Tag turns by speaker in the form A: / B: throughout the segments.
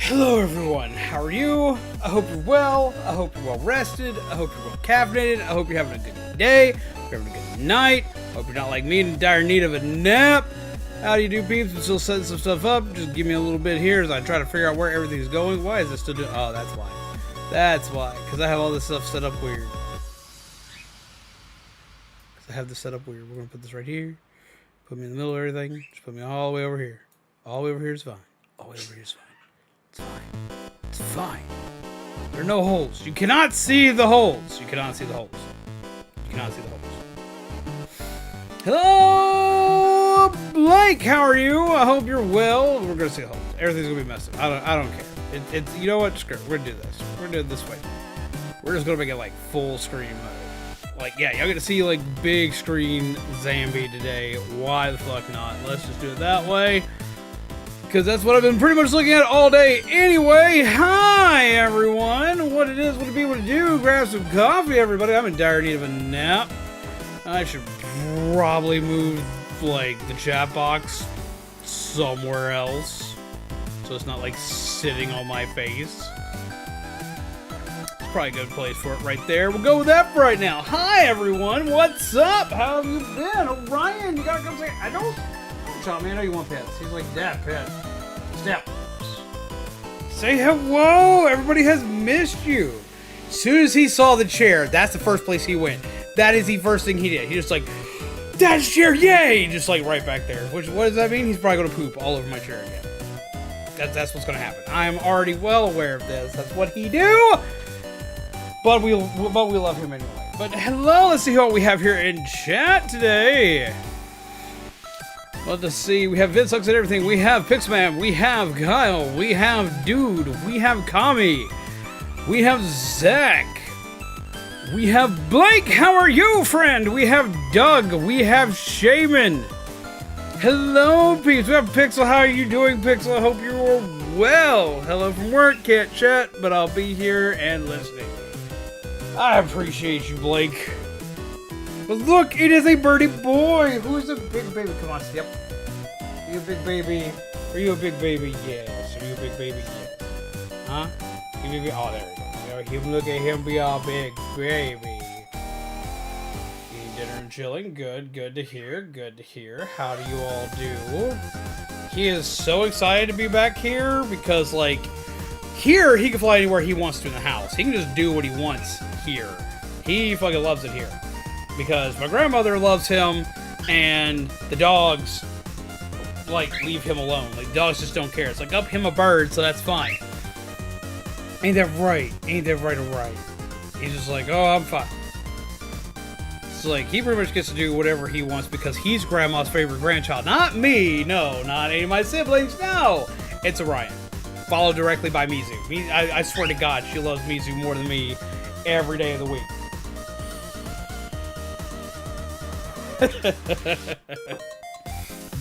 A: Hello everyone, how are you? I hope you're well, I hope you're well rested, I hope you're well caffeinated, I hope you're having a good day, you're having a good night, I hope you're not like me in dire need of a nap. How do you do, peeps? I'm still setting some stuff up, just give me a little bit here as I try to figure out where everything's going. Why is this still doing, oh, that's why. That's why, because I have all this stuff set up weird. I have this set up weird. We're going to put this right here, put me in the middle of everything, just put me all the way over here. All the way over here is fine. All the way over here is fine. It's fine. It's fine. There are no holes. You cannot see the holes. You cannot see the holes. You cannot see the holes. Hello, Blake. How are you? I hope you're well. We're gonna see the holes. Everything's gonna be messed up. I don't care. It's you know what? Screw it. We're gonna do this. We're gonna do it this way. We're just gonna make it like full screen mode. Like, yeah, y'all gonna see like big screen Zambi today. Why the fuck not? Let's just do it that way. Because that's what I've been pretty much looking at all day anyway. Hi, everyone. What it is, what it be, what it do. Grab some coffee, everybody. I'm in dire need of a nap. I should probably move, like, the chat box somewhere else. So it's not, like, sitting on my face. It's probably a good place for it right there. We'll go with that for right now. Hi, everyone. What's up? How have you been? Orion, you gotta come say, I don't tell me, I know you want pets. He's like, Dad, pet. Step. Say hello. Everybody has missed you. As soon as he saw the chair, that's the first place he went. That is the first thing he did. He just like, Dad's chair, yay! Just like right back there. Which, what does that mean? He's probably gonna poop all over my chair again. That's what's gonna happen. I'm already well aware of this. That's what he do. But we love him anyway. But hello, let's see what we have here in chat today. Let's see, we have Vince Looks at Everything, we have Pixman, we have Kyle, we have Dude, we have Kami, we have Zach, we have Blake, how are you, friend? We have Doug, we have Shaman. Hello, peeps, we have Pixel, how are you doing, Pixel? I hope you're well. Hello from work, can't chat, but I'll be here and listening. I appreciate you, Blake. But look, it is a birdie boy. Who is a big baby? Come on, Step. Are you a big baby? Are you a big baby? Yes. Are you a big baby? Yes. Huh? You big baby? Oh, there we go. Look at him be all big baby. Eating dinner and chilling. Good. Good to hear. Good to hear. How do you all do? He is so excited to be back here because, like, here he can fly anywhere he wants to in the house. He can just do what he wants here. He fucking loves it here. Because my grandmother loves him, and the dogs, like, leave him alone. Like, dogs just don't care. It's like, up him a bird, so that's fine. Ain't that right? Ain't that right or right? He's just like, oh, I'm fine. It's like, he pretty much gets to do whatever he wants because he's grandma's favorite grandchild. Not me, no. Not any of my siblings, no. It's Orion. Followed directly by Mizu. I swear to God, she loves Mizu more than me every day of the week.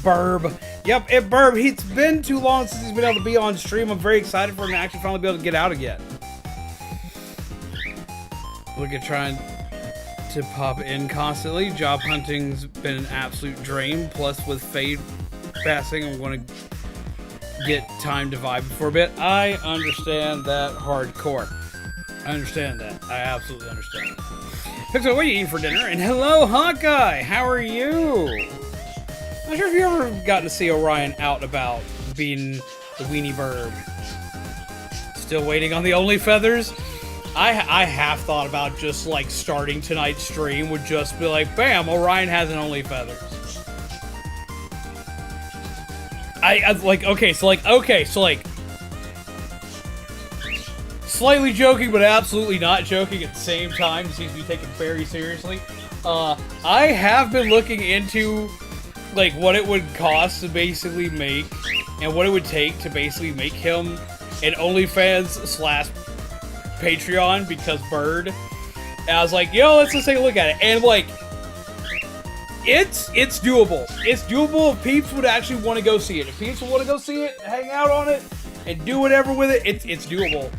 A: Burb. Yep, Burb. It's been too long since he's been able to be on stream. I'm very excited for him to actually finally be able to get out again. Look at trying to pop in constantly. Job hunting's been an absolute drain. Plus, with Fade passing, I'm going to get time to vibe for a bit. I understand that hardcore. I understand that. I absolutely understand that. Pixel, what are you eating for dinner? And hello, Hawkeye! How are you? I'm not sure if you ever gotten to see Orion out and about being the weenie bird. Still waiting on the Only Feathers? I have thought about just like starting tonight's stream would just be like, bam, Orion has an Only Feathers. I like, okay, so slightly joking, but absolutely not joking at the same time. It seems to be taken very seriously. I have been looking into, like, what it would cost to basically make, and what it would take to basically make him an OnlyFans / Patreon, because Bird. And I was like, yo, let's just take a look at it. And, like, it's doable. It's doable if peeps would actually want to go see it. If peeps would want to go see it, hang out on it, and do whatever with it, it's doable.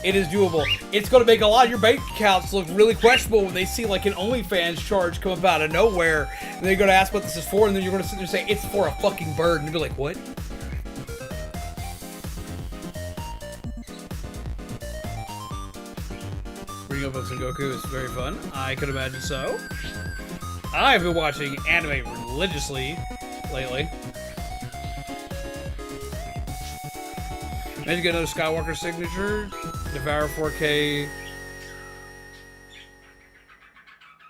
A: It is doable. It's going to make a lot of your bank accounts look really questionable when they see like an OnlyFans charge come up out of nowhere. And they're going to ask what this is for, and then you're going to sit there and say, it's for a fucking bird. And you'll be like, what? notebooks and Goku is very fun. I could imagine so. I've been watching anime religiously lately. Managed to get another Skywalker signature. Devour 4K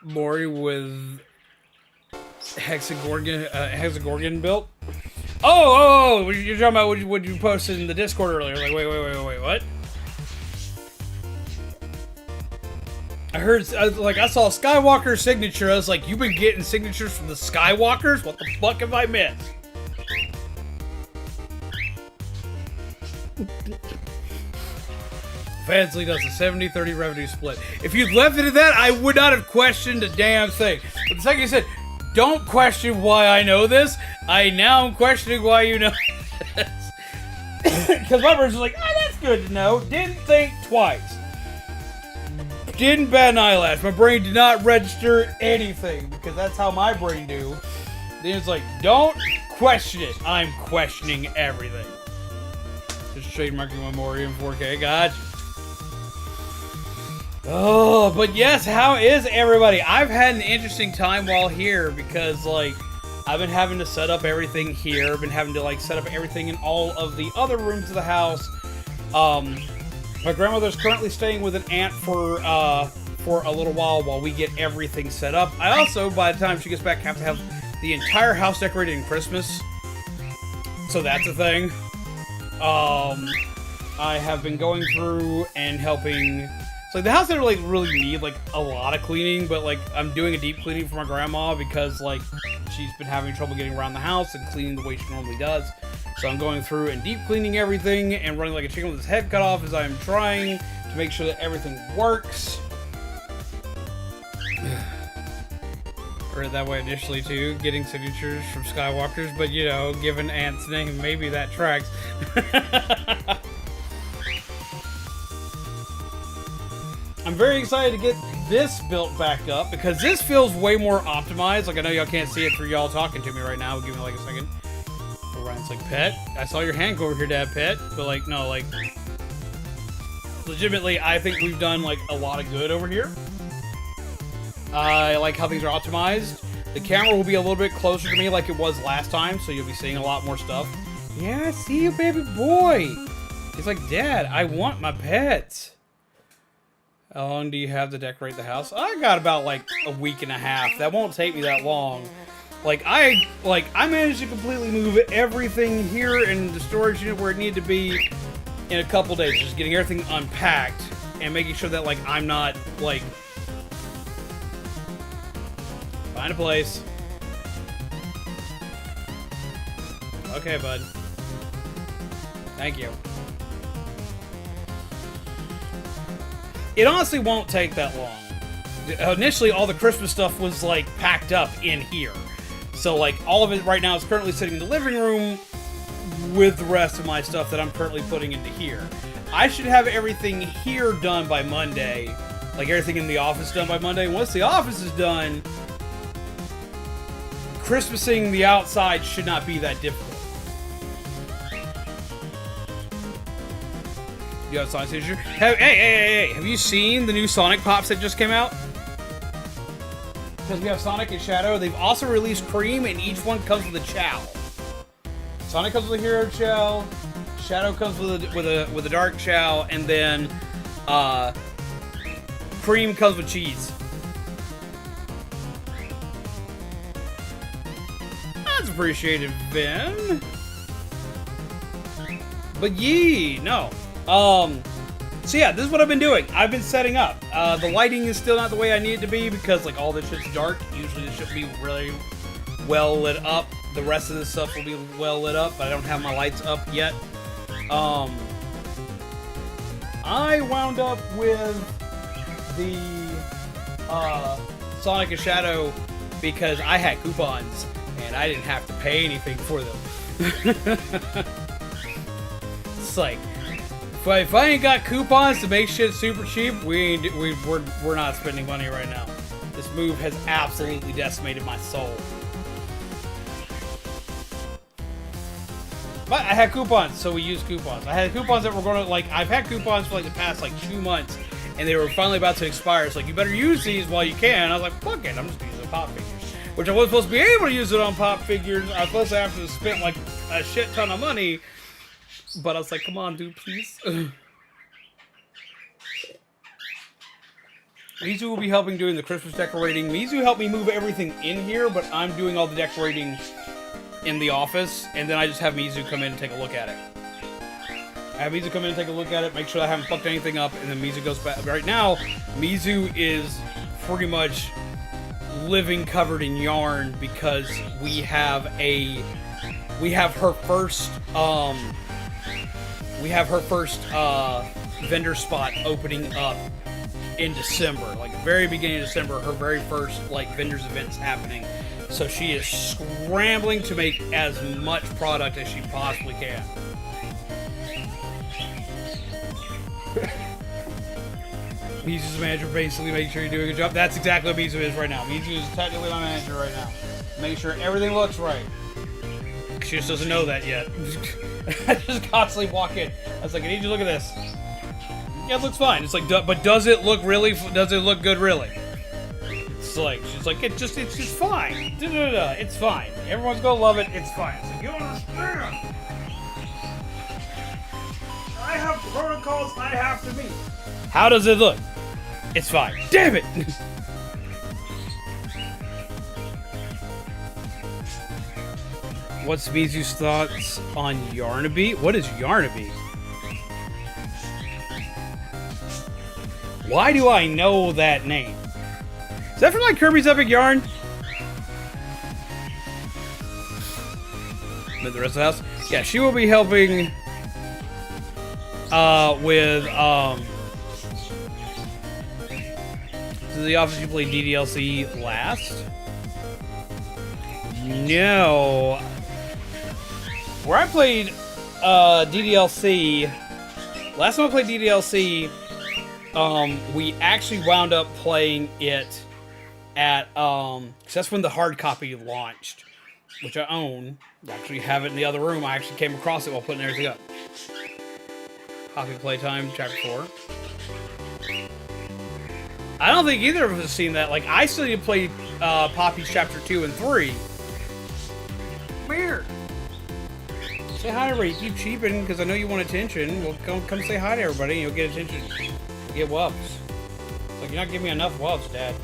A: Mori with Hexagorgon built. Oh, you're talking about what you posted in the Discord earlier. Like, wait, what? I heard, I saw a Skywalker signature. I was like, you've been getting signatures from the Skywalkers? What the fuck have I missed? Fansley does a 70-30 revenue split. If you'd left it at that, I would not have questioned a damn thing. But the second you said, don't question why I know this, I now am questioning why you know this. Because my brain was like, oh, that's good to know. Didn't think twice. Didn't bat an eyelash. My brain did not register anything, because that's how my brain do. Then it's like, don't question it. I'm questioning everything. Just trademarking my ORION 4K. Gotcha. Oh, but yes, how is everybody? I've had an interesting time while here because, like, I've been having to set up everything here. I've been having to, like, set up everything in all of the other rooms of the house. My grandmother's currently staying with an aunt for a little while we get everything set up. I also, by the time she gets back, have to have the entire house decorated in Christmas. So that's a thing. I have been going through and helping. So, like, the house doesn't really need, like, a lot of cleaning, but, like, I'm doing a deep cleaning for my grandma because, like, she's been having trouble getting around the house and cleaning the way she normally does. So I'm going through and deep cleaning everything and running like a chicken with his head cut off as I am trying to make sure that everything works. Heard that way initially, too, getting signatures from Skywalkers, but, you know, given Aunt's name, maybe that tracks. I'm very excited to get this built back up because this feels way more optimized. Like, I know y'all can't see it through y'all talking to me right now. Give me like a second. Ryan's like, Pet, I saw your hand go over here, Dad, Pet. But, like, no, like, legitimately, I think we've done, like, a lot of good over here. I like how things are optimized. The camera will be a little bit closer to me like it was last time, so you'll be seeing a lot more stuff. Yeah, I see you, baby boy. He's like, Dad, I want my pets. How long do you have to decorate the house? I got about, like, a week and a half. That won't take me that long. I managed to completely move everything here in the storage unit where it needed to be in a couple days. Just getting everything unpacked and making sure that, like, I'm not, like... Find a place. Okay, bud. Thank you. It honestly won't take that long. Initially, all the Christmas stuff was, like, packed up in here. So, like, all of it right now is currently sitting in the living room with the rest of my stuff that I'm currently putting into here. I should have everything here done by Monday. Like, everything in the office done by Monday. Once the office is done, Christmasing the outside should not be that difficult. You have a Sonic signature? Hey, have you seen the new Sonic Pops that just came out? Because we have Sonic and Shadow. They've also released Cream, and each one comes with a chow. Sonic comes with a hero chow. Shadow comes with a dark chow, and then Cream comes with cheese. That's appreciated, Vin. But no. So yeah, this is what I've been doing. I've been setting up. The lighting is still not the way I need it to be because, like, all this shit's dark. Usually this should be really well lit up. The rest of this stuff will be well lit up, but I don't have my lights up yet. I wound up with the Sonic and Shadow because I had coupons and I didn't have to pay anything for them. It's like, if I ain't got coupons to make shit super cheap, we're not spending money right now. This move has absolutely decimated my soul. But I had coupons, so we used coupons. I had coupons that were going to, like, I've had coupons for, like, the past, like, 2 months, and they were finally about to expire. It's like, you better use these while you can. I was like, fuck it, I'm just gonna use the pop figures. Which I wasn't supposed to be able to use it on pop figures. I was supposed to have to spend like a shit ton of money. But I was like, come on, dude, please. Mizu will be helping doing the Christmas decorating. Mizu helped me move everything in here, but I'm doing all the decorating in the office, and then I just have Mizu come in and take a look at it. I have Mizu come in and take a look at it, make sure I haven't fucked anything up, and then Mizu goes back. Right now, Mizu is pretty much living covered in yarn because we have her first vendor spot opening up in December, like very beginning of December. Her very first like vendors events happening, so she is scrambling to make as much product as she possibly can. Mizu's the manager, basically making sure you're doing a good job. That's exactly what Mizu is right now. Mizu is technically my manager right now, making sure everything looks right. She just doesn't know that yet. I just constantly walk in. I was like, I need you to look at this. Yeah, it looks fine. It's like, but does it look really? Does it look good, really? It's like, she's like, it's just fine. It's fine. Everyone's gonna love it. It's fine. It's like, you don't understand. I have protocols I have to meet. How does it look? It's fine. Damn it! What's Mizu's thoughts on Yarnaby? What is Yarnaby? Why do I know that name? Is that from like Kirby's Epic Yarn? With the rest of the house? Yeah, she will be helping with to the office you played DDLC last? No. Where I played DDLC, last time I played DDLC, we actually wound up playing it at, cause that's when the hard copy launched, which I own. I actually have it in the other room. I actually came across it while putting everything up. Poppy Playtime, Chapter 4. I don't think either of us have seen that. Like, I still need to play Poppy's Chapter 2 and 3. Weird. Say hi to everybody. You keep cheeping because I know you want attention. Well, come say hi to everybody and you'll get attention. You'll get wubs. It's like, you're not giving me enough wubs, Dad.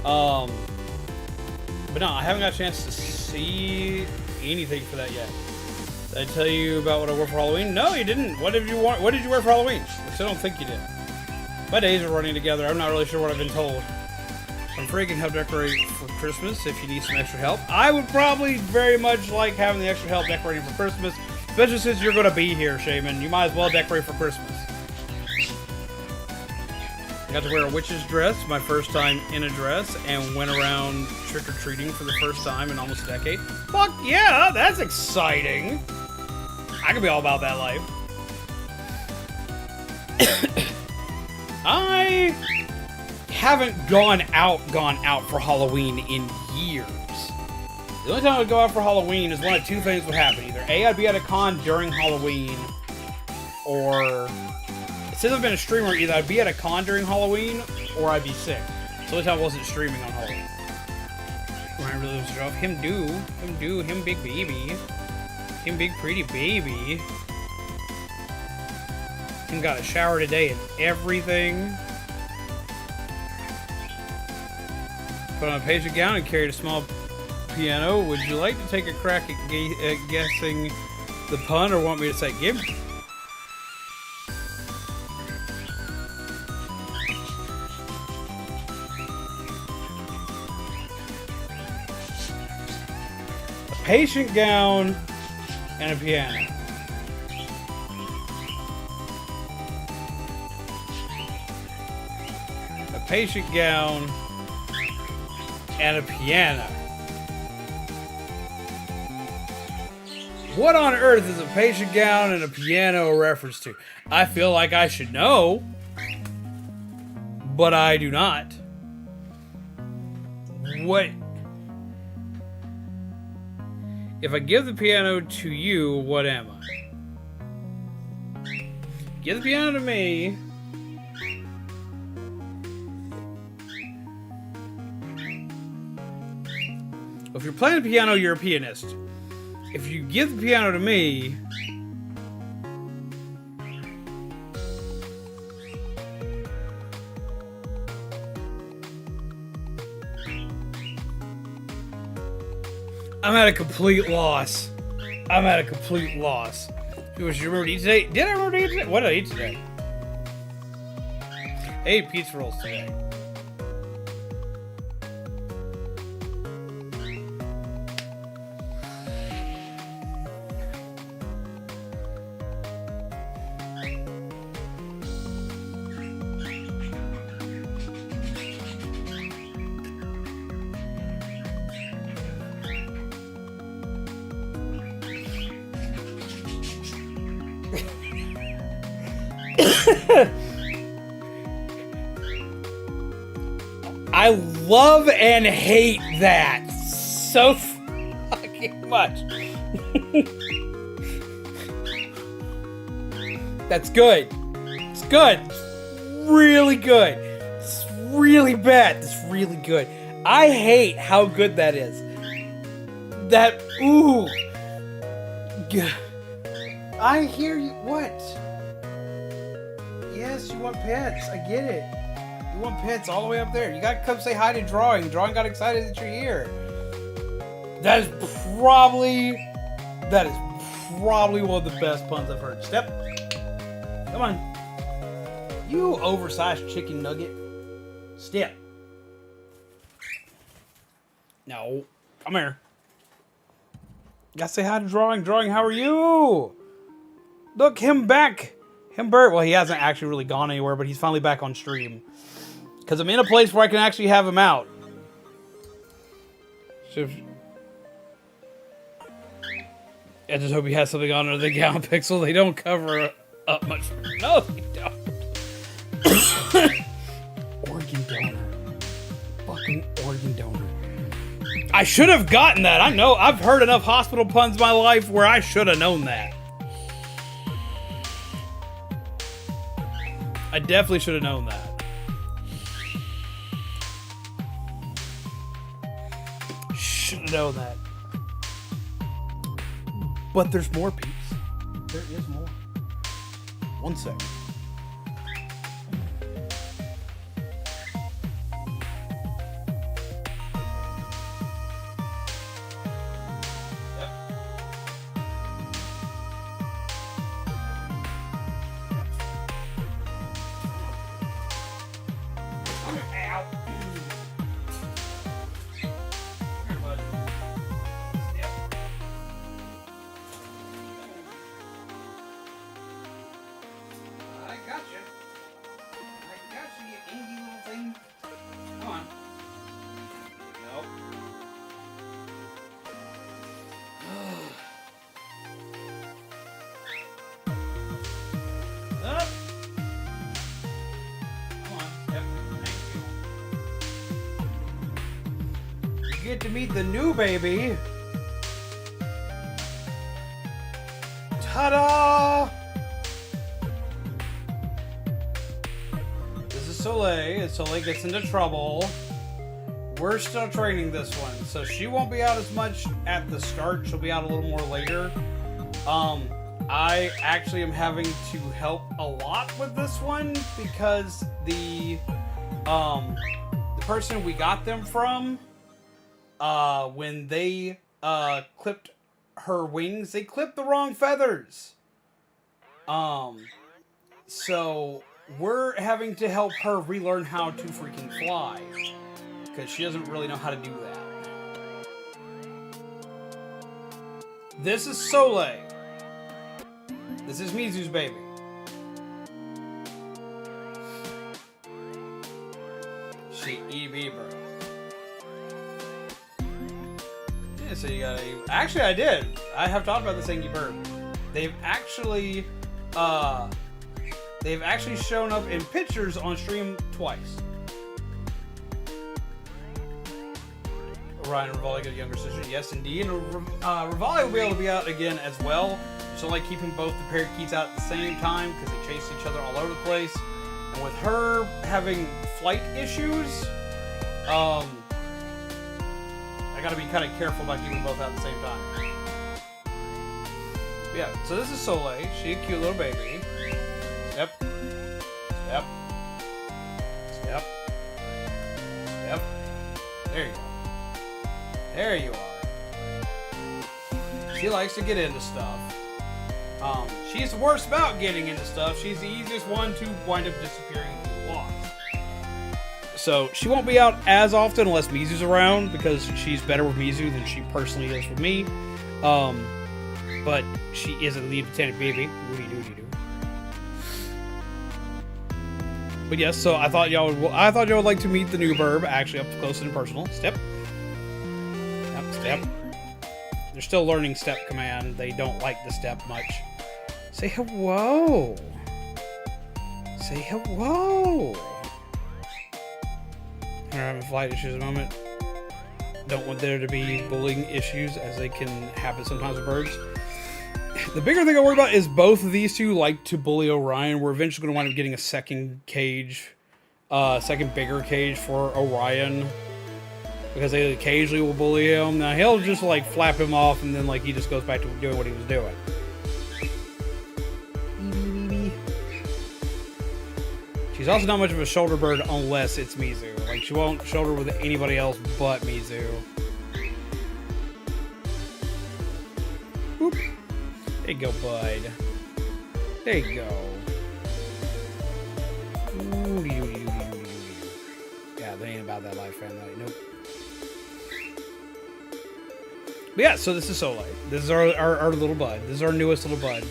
A: But no, I haven't got a chance to see anything for that yet. Did I tell you about what I wore for Halloween? No, you didn't. What did you wear for Halloween? I still don't think you did. My days are running together. I'm not really sure what I've been told. I'm free, can help decorate for Christmas if you need some extra help. I would probably very much like having the extra help decorating for Christmas, especially since you're going to be here, Shaman. You might as well decorate for Christmas. I got to wear a witch's dress, my first time in a dress, and went around trick-or-treating for the first time in almost a decade. Fuck yeah, that's exciting. I could be all about that life. I haven't gone out for Halloween in years. The only time I would go out for Halloween is one of two things would happen. Either A, I'd be at a con during Halloween, or since I've been a streamer, either I'd be at a con during Halloween, or I'd be sick. So the only time I wasn't streaming on Halloween. Ryan really was off. Him big baby. Him big pretty baby. Him got a shower today and everything. Put on a paisley gown and carried a small piano. Would you like to take a crack at guessing the pun, or want me to say give? A patient gown and a piano. A patient gown and a piano. What on earth is a patient gown and a piano a reference to? I feel like I should know, but I do not. What? If I give the piano to you, what am I? Give the piano to me, If you're playing the piano, you're a pianist. If you give the piano to me... I'm at a complete loss. I'm at a complete loss. What did you remember to eat today? Did I remember to eat today? What did I eat today? I ate pizza rolls today. I love and hate that so fucking much. That's good. It's good. It's really good. It's really bad. It's really good. I hate how good that is. That, ooh. I hear you. What? Yes, you want pets. I get it. You want pets all the way up there. You gotta come say hi to Drawing. Drawing got excited that you're here. That is probably one of the best puns I've heard. Step. Come on. You oversized chicken nugget. Step. No. Come here. Gotta say hi to Drawing. Drawing, how are you? Look, him back. Him Bert. Well, he hasn't actually really gone anywhere, but he's finally back on stream. Because I'm in a place where I can actually have him out. So, I just hope he has something on under the gown pixel. They don't cover up much. No, they don't. Organ donor. Fucking organ donor. I should have gotten that. I know. I've heard enough hospital puns in my life where I should have known that. I definitely should have known that. Should have known that. But there's more, peeps. There is more. 1 second. Get to meet the new baby. Ta-da! This is Soleil, and Soleil gets into trouble. We're still training this one, so she won't be out as much at the start. She'll be out a little more later. I actually am having to help a lot with this one because the person we got them from, when they clipped her wings, they clipped the wrong feathers. So we're having to help her relearn how to freaking fly because she doesn't really know how to do that. This is Soleil. This is Mizu's baby. She EB, bro. Yeah, so you gotta... Actually, I did. I have talked about this Angie Bird. They've actually shown up in pictures on stream twice. Ryan and Rivali got a younger sister. Yes, indeed. And Rivali will be able to be out again as well. So, like, keeping both the parakeets out at the same time because they chase each other all over the place. And with her having flight issues, I gotta be kind of careful about keeping both out at the same time. Yeah, so this is Soleil. She's a cute little baby. Step. Step. Step. Step. There you go. There you are. She likes to get into stuff. She's the worst about getting into stuff. She's the easiest one to wind up disappearing into the lost. So she won't be out as often unless Mizu's around, because she's better with Mizu than she personally is with me. But she is a lieutenant baby. Woody-doody-doo. But yes, so I thought y'all would like to meet the new burb, actually up close and personal. Step. Step, step. They're still learning step command. They don't like the step much. Say hello. Say hello. I'm having flight issues at the moment. Don't want there to be bullying issues, as they can happen sometimes with birds. The bigger thing I worry about is both of these two like to bully Orion. We're eventually going to wind up getting a second cage, second bigger cage for Orion, because they occasionally will bully him. Now he'll just like flap him off, and then like he just goes back to doing what he was doing. She's also not much of a shoulder bird unless it's Mizu. Like, she won't shoulder with anybody else but Mizu. Boop. There you go, bud. There you go. Yeah, they ain't about that life, family. Nope. But yeah, so this is Soleil. This is our little bud. This is our newest little bud.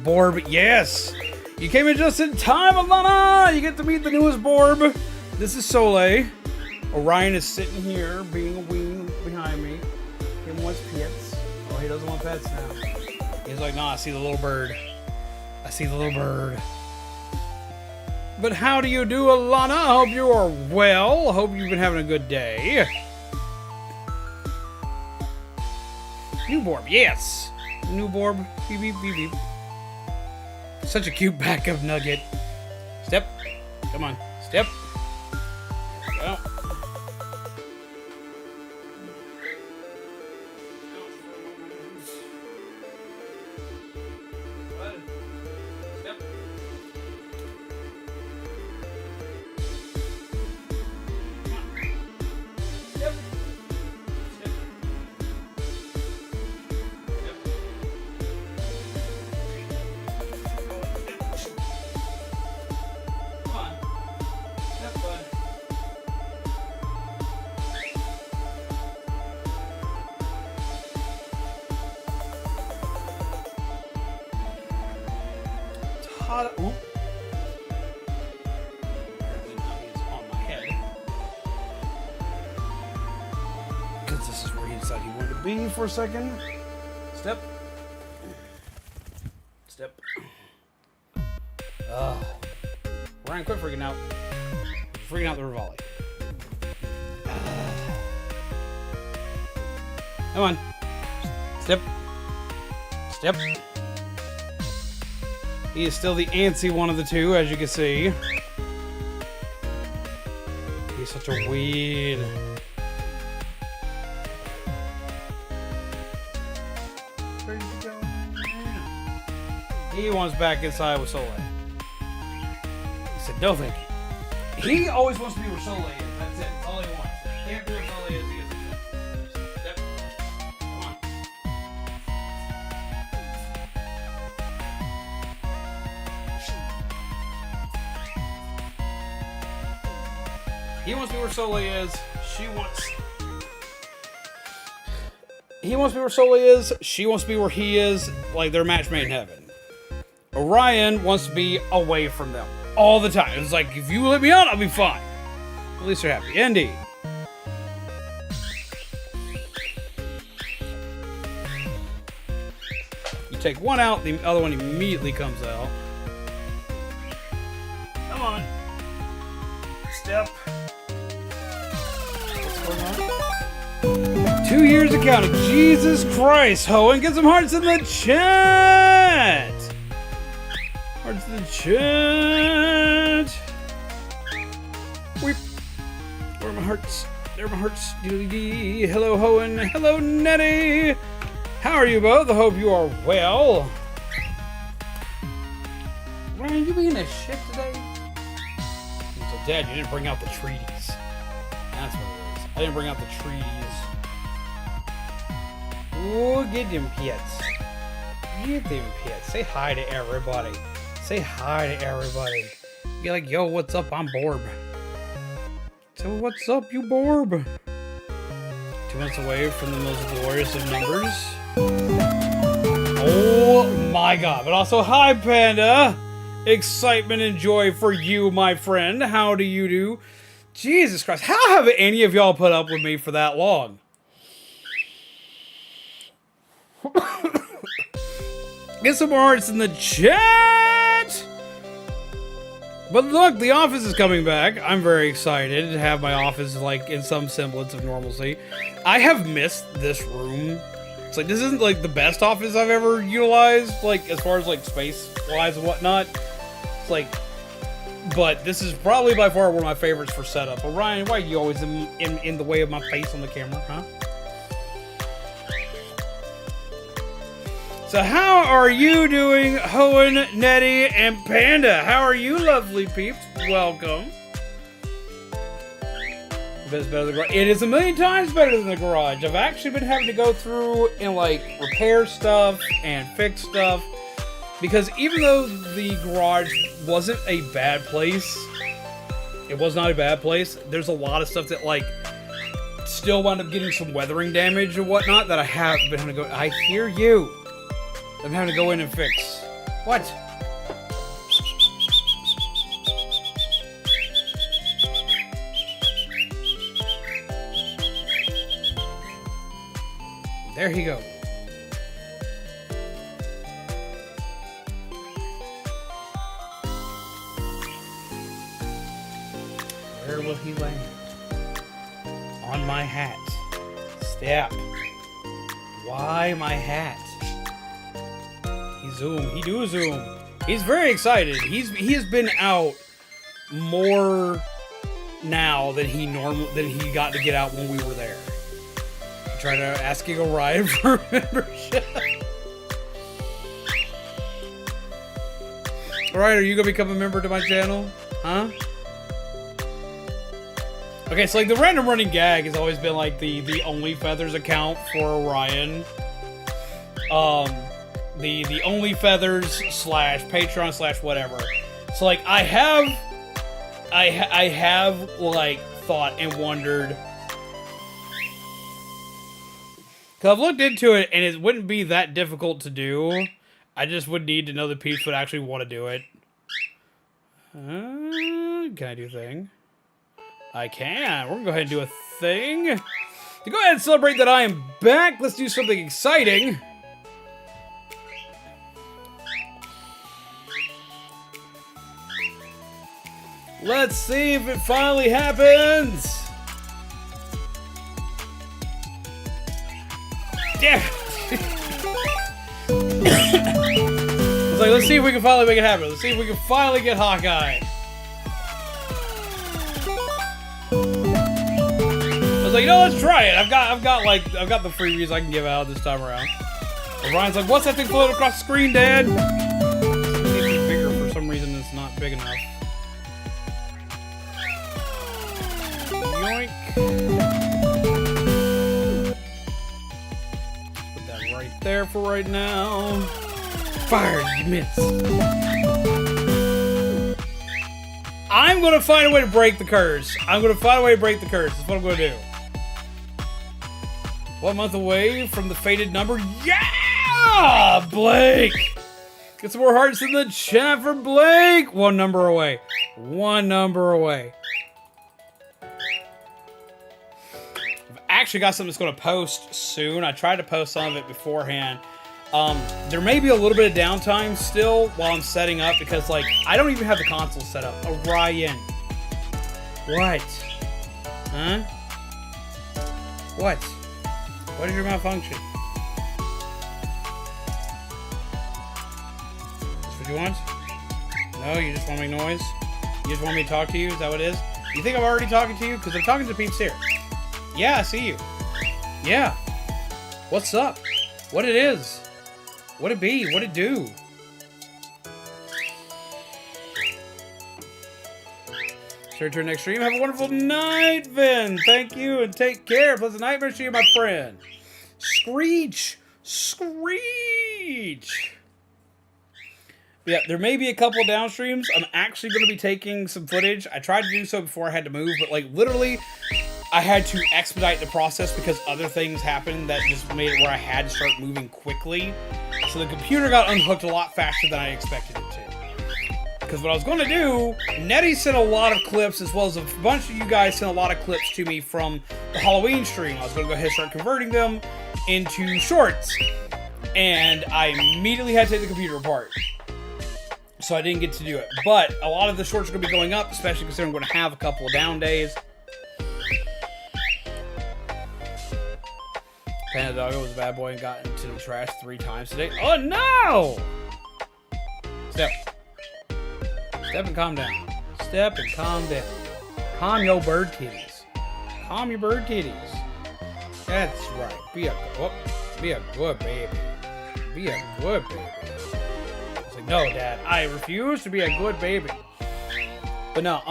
A: Borb, yes! You came in just in time, Alanna! You get to meet the newest Borb. This is Soleil. Orion is sitting here, being a ween behind me. He wants pets. Oh, he doesn't want pets now. He's like, nah, I see the little bird. I see the little bird. But how do you do, Alanna? I hope you are well. I hope you've been having a good day. New Borb, yes! New Borb. Beep, beep, beep, beep. Such a cute backup nugget. Step. Come on. Step. Well. Step. Come on. Step. Step. Ooh. Apparently now he's on my head. Because this is where he decided he wanted to be for a second. Step. Step. Ryan, quit freaking out. Freaking out the Rivali. Come on. Step. Step. He is still the antsy one of the two, as you can see. He's such a weed. Where'd you go? He wants back inside with Soleil. He said, no thank you. He always wants to be where Soleil is. That's it. That's all he wants. He can't be where Soleil is. He gets step. Come on. He wants to be where Soleil is. She wants... He wants to be where Soleil is. She wants to be where he is. Like, they're match made in heaven. Orion wants to be away from them all the time. It's like, if you let me out, I'll be fine. At least they're happy. Indeed. You take one out, the other one immediately comes out. Come on. Step. What's going on? 2 years of counting. Jesus Christ, Hoenn, get some hearts in the chat. Hearts in the chat. Weep. Where are my hearts? There my hearts. Hello, Hohen. Hello, Nettie. How are you both? I hope you are well. Ryan, you being a shit today? So, Dad, you didn't bring out the treaties. That's what it is. I didn't bring out the treaties. Ooh, get them pets. Get them pets. Say hi to everybody. Say hi to everybody. Be like, yo, what's up? I'm Borb. So what's up, you Borb? 2 minutes away from the most glorious of numbers. Oh my god. But also, hi, Panda. Excitement and joy for you, my friend. How do you do? Jesus Christ. How have any of y'all put up with me for that long? Get some more hearts in the chat! But look, the office is coming back. I'm very excited to have my office, like, in some semblance of normalcy. I have missed this room. It's like, this isn't, like, the best office I've ever utilized, like, as far as, like, space-wise and whatnot. It's like, but this is probably by far one of my favorites for setup. But Ryan, why are you always in the way of my face on the camera, huh? So how are you doing, Hohen, Nettie, and Panda? How are you, lovely peeps? Welcome. It's better than the garage. It is a million times better than the garage. I've actually been having to go through and, like, repair stuff and fix stuff. Because even though the garage wasn't a bad place, it was not a bad place, there's a lot of stuff that, like, still wound up getting some weathering damage and whatnot that I have been having to go... I hear you. I'm having to go in and fix. What? There you go. Where will he land? On my hat. Step. Why my hat? He do zoom. He's very excited. He has been out more now than he got to get out when we were there. Trying to asking Orion for membership. Orion, are you gonna become a member to my channel? Huh? Okay, so like the random running gag has always been like the Only Feathers account for Orion. The Only Feathers / Patreon / whatever. So like I have like thought and wondered, cause I've looked into it and it wouldn't be that difficult to do. I just would need to know the peeps would actually want to do it. Can I do a thing? I can. We're gonna go ahead and do a thing. To go ahead and celebrate that I am back, let's do something exciting. Let's see if it finally happens. Yeah. It's like, let's see if we can finally make it happen. Let's see if we can finally get Hawkeye. I was like, you know, let's try it. I've got the freebies I can give out this time around. And Ryan's like, what's that thing floating across the screen, Dad? It needs to be bigger for some reason. It's not big enough. Yoink. Put that right there for right now. Fire, you miss. I'm gonna find a way to break the curse. That's what I'm gonna do. 1 month away from the fated number. Yeah! Blake! Get some more hearts in the chat for Blake! One number away. Actually got something that's going to post soon. I tried to post some of it beforehand. There may be a little bit of downtime still while I'm setting up because, like, I don't even have the console set up. Orion. What? Huh? What? What is your malfunction? That's what you want? No, you just want to make noise? You just want me to talk to you? Is that what it is? You think I'm already talking to you? Because I'm talking to peeps here. Yeah, I see you. Yeah. What's up? What it is? What it be? What it do? Sure, to our next stream. Have a wonderful night, Vin. Thank you and take care. Pleasant nightmare to you, my friend. Screech. Screech. Yeah, there may be a couple of down streams. I'm actually going to be taking some footage. I tried to do so before I had to move, but like literally, I had to expedite the process because other things happened that just made it where I had to start moving quickly. So the computer got unhooked a lot faster than I expected it to. Because what I was going to do, Nettie sent a lot of clips, as well as a bunch of you guys sent a lot of clips to me from the Halloween stream. I was going to go ahead and start converting them into shorts. And I immediately had to take the computer apart. So I didn't get to do it. But a lot of the shorts are going to be going up, especially considering I'm going to have a couple of down days. Panda Doggo was a bad boy and got into the trash 3 times today. Oh no! Step. Step and calm down. Step and calm down. Calm your bird kitties. Calm your bird kitties. That's right. Be a good baby. Be a good baby. It's like, no, Dad, I refuse to be a good baby. But no,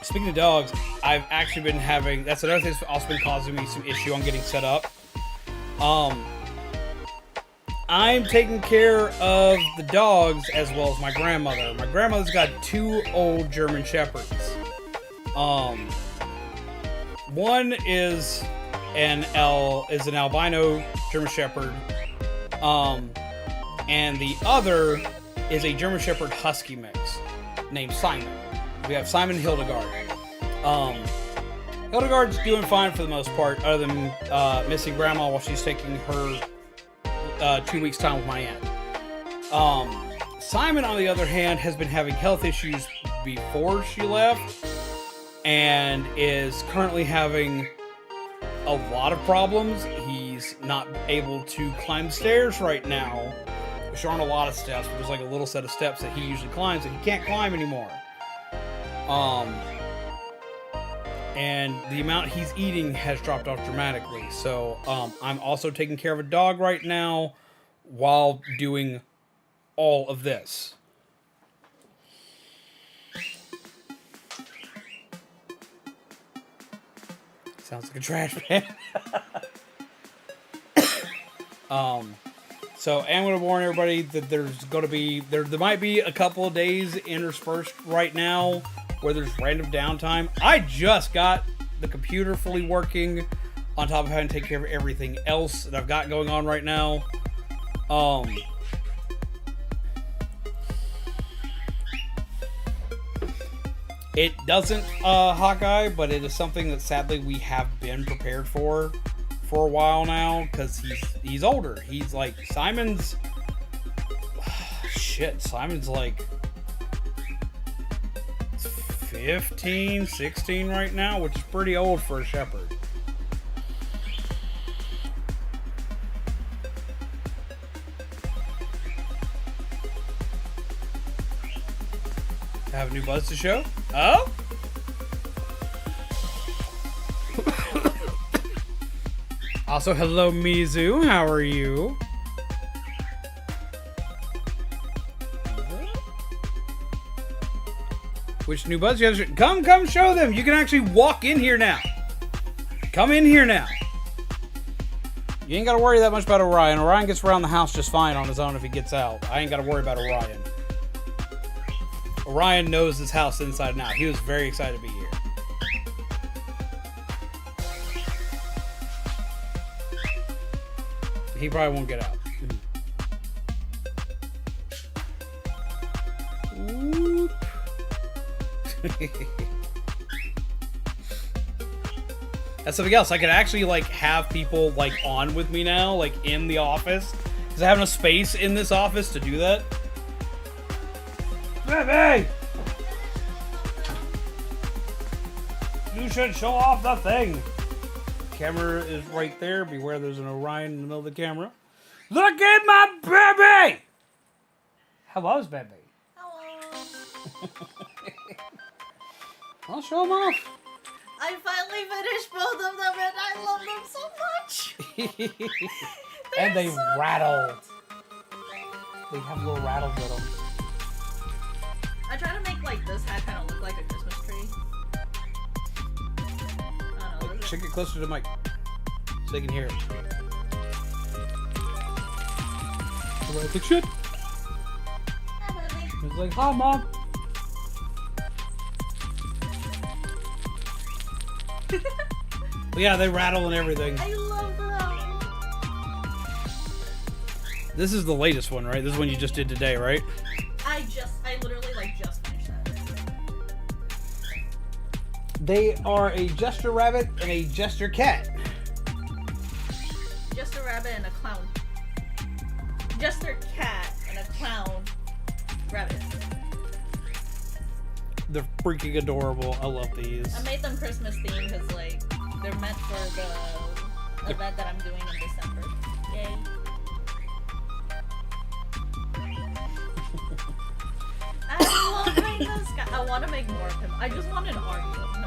A: speaking of dogs, I've actually been having, that's another thing that's also been causing me some issue on getting set up. I'm taking care of the dogs as well as my grandmother. My grandmother's got 2 old German Shepherds. One is an albino German Shepherd. And the other is a German Shepherd Husky mix named Simon. We have Simon and Hildegard. Hildegard's doing fine for the most part, other than missing Grandma while she's taking her 2 weeks time with my aunt. Simon, on the other hand, has been having health issues before she left and is currently having a lot of problems. He's not able to climb stairs right now, which aren't a lot of steps, but there's like a little set of steps that he usually climbs that he can't climb anymore. And the amount he's eating has dropped off dramatically. So I'm also taking care of a dog right now while doing all of this. Sounds like a trash can. So I'm going to warn everybody that there's going to be, there might be a couple of days interspersed right now where there's random downtime. I just got the computer fully working on top of having to take care of everything else that I've got going on right now. It doesn't, Hawkeye, but it is something that sadly we have been prepared for a while now, because he's older. He's like, Simon's like 15, 16 right now, which is pretty old for a shepherd. Have a new buzz to show? Oh? Also, hello Mizu, how are you? Which new buzz you have? Come show them. You can actually walk in here now. Come in here now. You ain't got to worry that much about Orion. Orion gets around the house just fine on his own if he gets out. I ain't got to worry about Orion. Orion knows this house inside and out. He was very excited to be here. He probably won't get out. Whoop. That's something else. I could actually like have people like on with me now, like in the office, because I have enough space in this office to do that. Baby! You should show off the thing. Camera is right there. Beware, there's an Orion in the middle of the camera. Look at my baby! Hello's baby.
B: Hello.
A: I'll show him off.
B: I finally finished both of them and I love them so much.
A: And they
B: so
A: rattle.
B: cute.
A: They have little rattles with them.
B: I try to make like this hat kind of look like a Christmas tree. I don't know.
A: Should get closer to the mic so they can hear it. Everybody's like, shit. It's like, hi, Mom. But yeah, they rattle and everything.
B: I love them.
A: This is the latest one, right? This is one you just did today, right?
B: I literally like just finished that.
A: They are a jester rabbit and a jester cat.
B: Just a rabbit and a clown. Jester cat and a clown rabbit.
A: They're freaking adorable. I love these.
B: I made them Christmas themed because like they're meant for the event that I'm doing in December. Yay. I love this guy. I want to make more of him. I just want an army of him.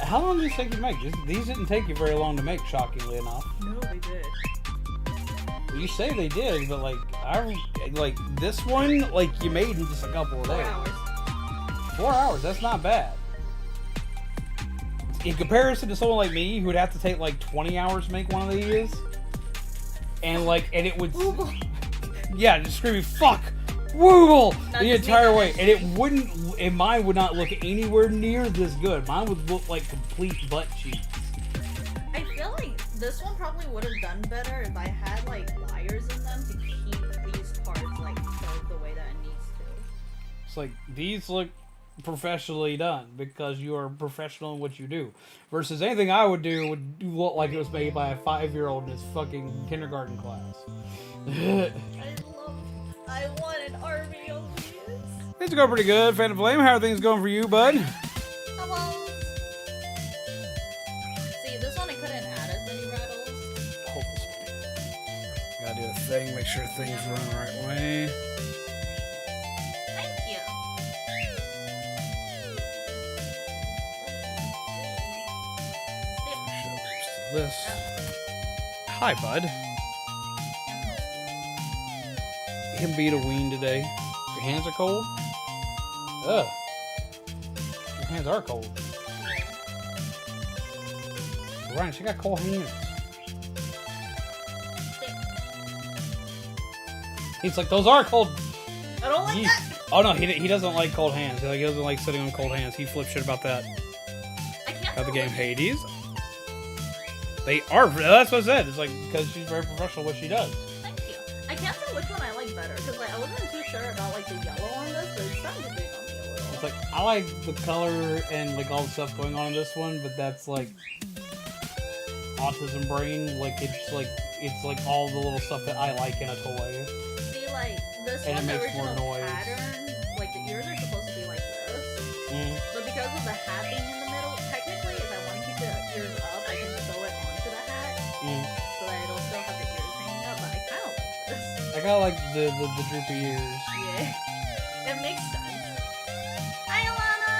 A: How long did these take you to make? These didn't take you very long to make, shockingly enough.
B: No, they did.
A: You say they did, but like this one, like you made in just a couple of
B: 4
A: days.
B: hours.
A: 4 hours, that's not bad. In comparison to someone like me, who would have to take like 20 hours to make one of these, and it would, yeah, just screaming "fuck, wooble" the entire way, and it wouldn't, and mine would not look anywhere near this good. Mine would look like complete butt cheeks.
B: I feel like this one probably would have done better if I had like wires in them to keep these parts like curved the way that it needs to.
A: It's like these look professionally done because you are professional in what you do, versus anything I would do would look like it was made by a 5-year-old in his fucking kindergarten class.
B: I want an army of these.
A: Things go pretty good. Phantom Flame, how are things going for you, bud?
B: Hello. See, this one I couldn't add as many rattles.
A: Hold this one. Gotta do a thing, make sure things run the right way.
B: Thank you.
A: This. Hi, bud. You can beat a ween today. Your hands are cold? Ugh. Your hands are cold. Ryan, she got cold hands. He's like, those are cold.
B: I don't like that.
A: Oh no, he doesn't like cold hands. He doesn't like sitting on cold hands. He flips shit about that.
B: I can't.
A: About the game Hades. They are. That's what I said. It's like because she's very professional what she does.
B: Thank you. I can't tell which one I like better because like I wasn't too sure about like the yellow on this, but it's starting to big on me a little.
A: It's like I like the color and like all the stuff going on in this one, but that's like autism brain. Like it's like all the little stuff that I like in a toy.
B: See, like this
A: And
B: one,
A: it
B: the
A: makes more
B: original
A: noise.
B: pattern, like the ears are supposed to be like this, but because of the hat being in the middle, technically, if I want to keep the ears up, I can sew it onto the hat so that it'll still have the ears hanging up. But I kind of like this.
A: I kind of like the droopy ears.
B: Yeah, it makes sense. Hi, Alanna.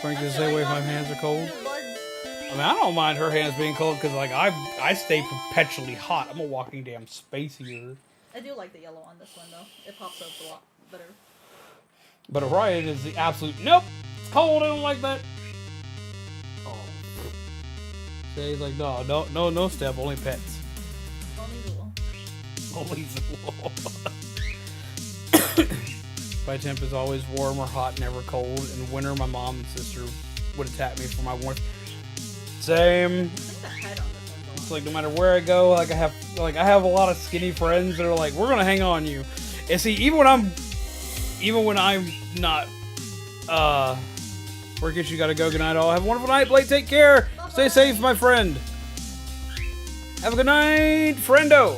A: Frank, does say wait, my hands are cold.
B: New buds.
A: I mean, I don't mind her hands being cold because like I stay perpetually hot. I'm a walking damn space heater.
B: I do like the yellow on this one though. It pops up a lot better.
A: But Orion is the absolute nope. It's cold. I don't like that. Oh. So he's like, no, step. Only pets.
B: Only Zool.
A: Only Zool. My temp is always warm or hot, never cold. In winter, my mom and sister would attack me for my warmth. Same.
B: I think the head on this one's
A: It's like no matter where I go, like I have a lot of skinny friends that are like, we're gonna hang on you. And see, even when I'm not work it, you gotta go. Good night, all. Have a wonderful night, Blake. Take care.
B: Bye-bye.
A: Stay safe, my friend. Have a good night, friendo.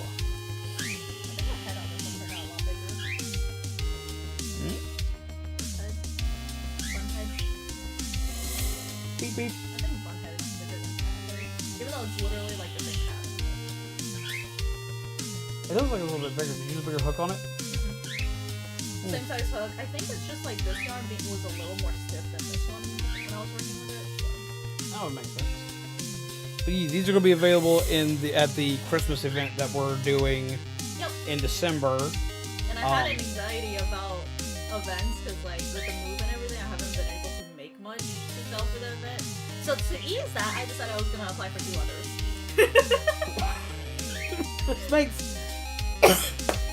A: Beep beep.
B: I think Bunhead is bigger than Panther, even though it's literally like the big cat.
A: It looks like a little bit bigger. Did you use a bigger hook on it?
B: Same size hook. I think it's just like this yarn was a little more stiff than this one when I was working with it. So.
A: That would make sense. But these are going to be available at the Christmas event that we're doing in December.
B: And I had anxiety about events because, like, with the move and everything, I haven't been able to make much to sell for the event. So to ease that, I decided I was going to apply for 2 others.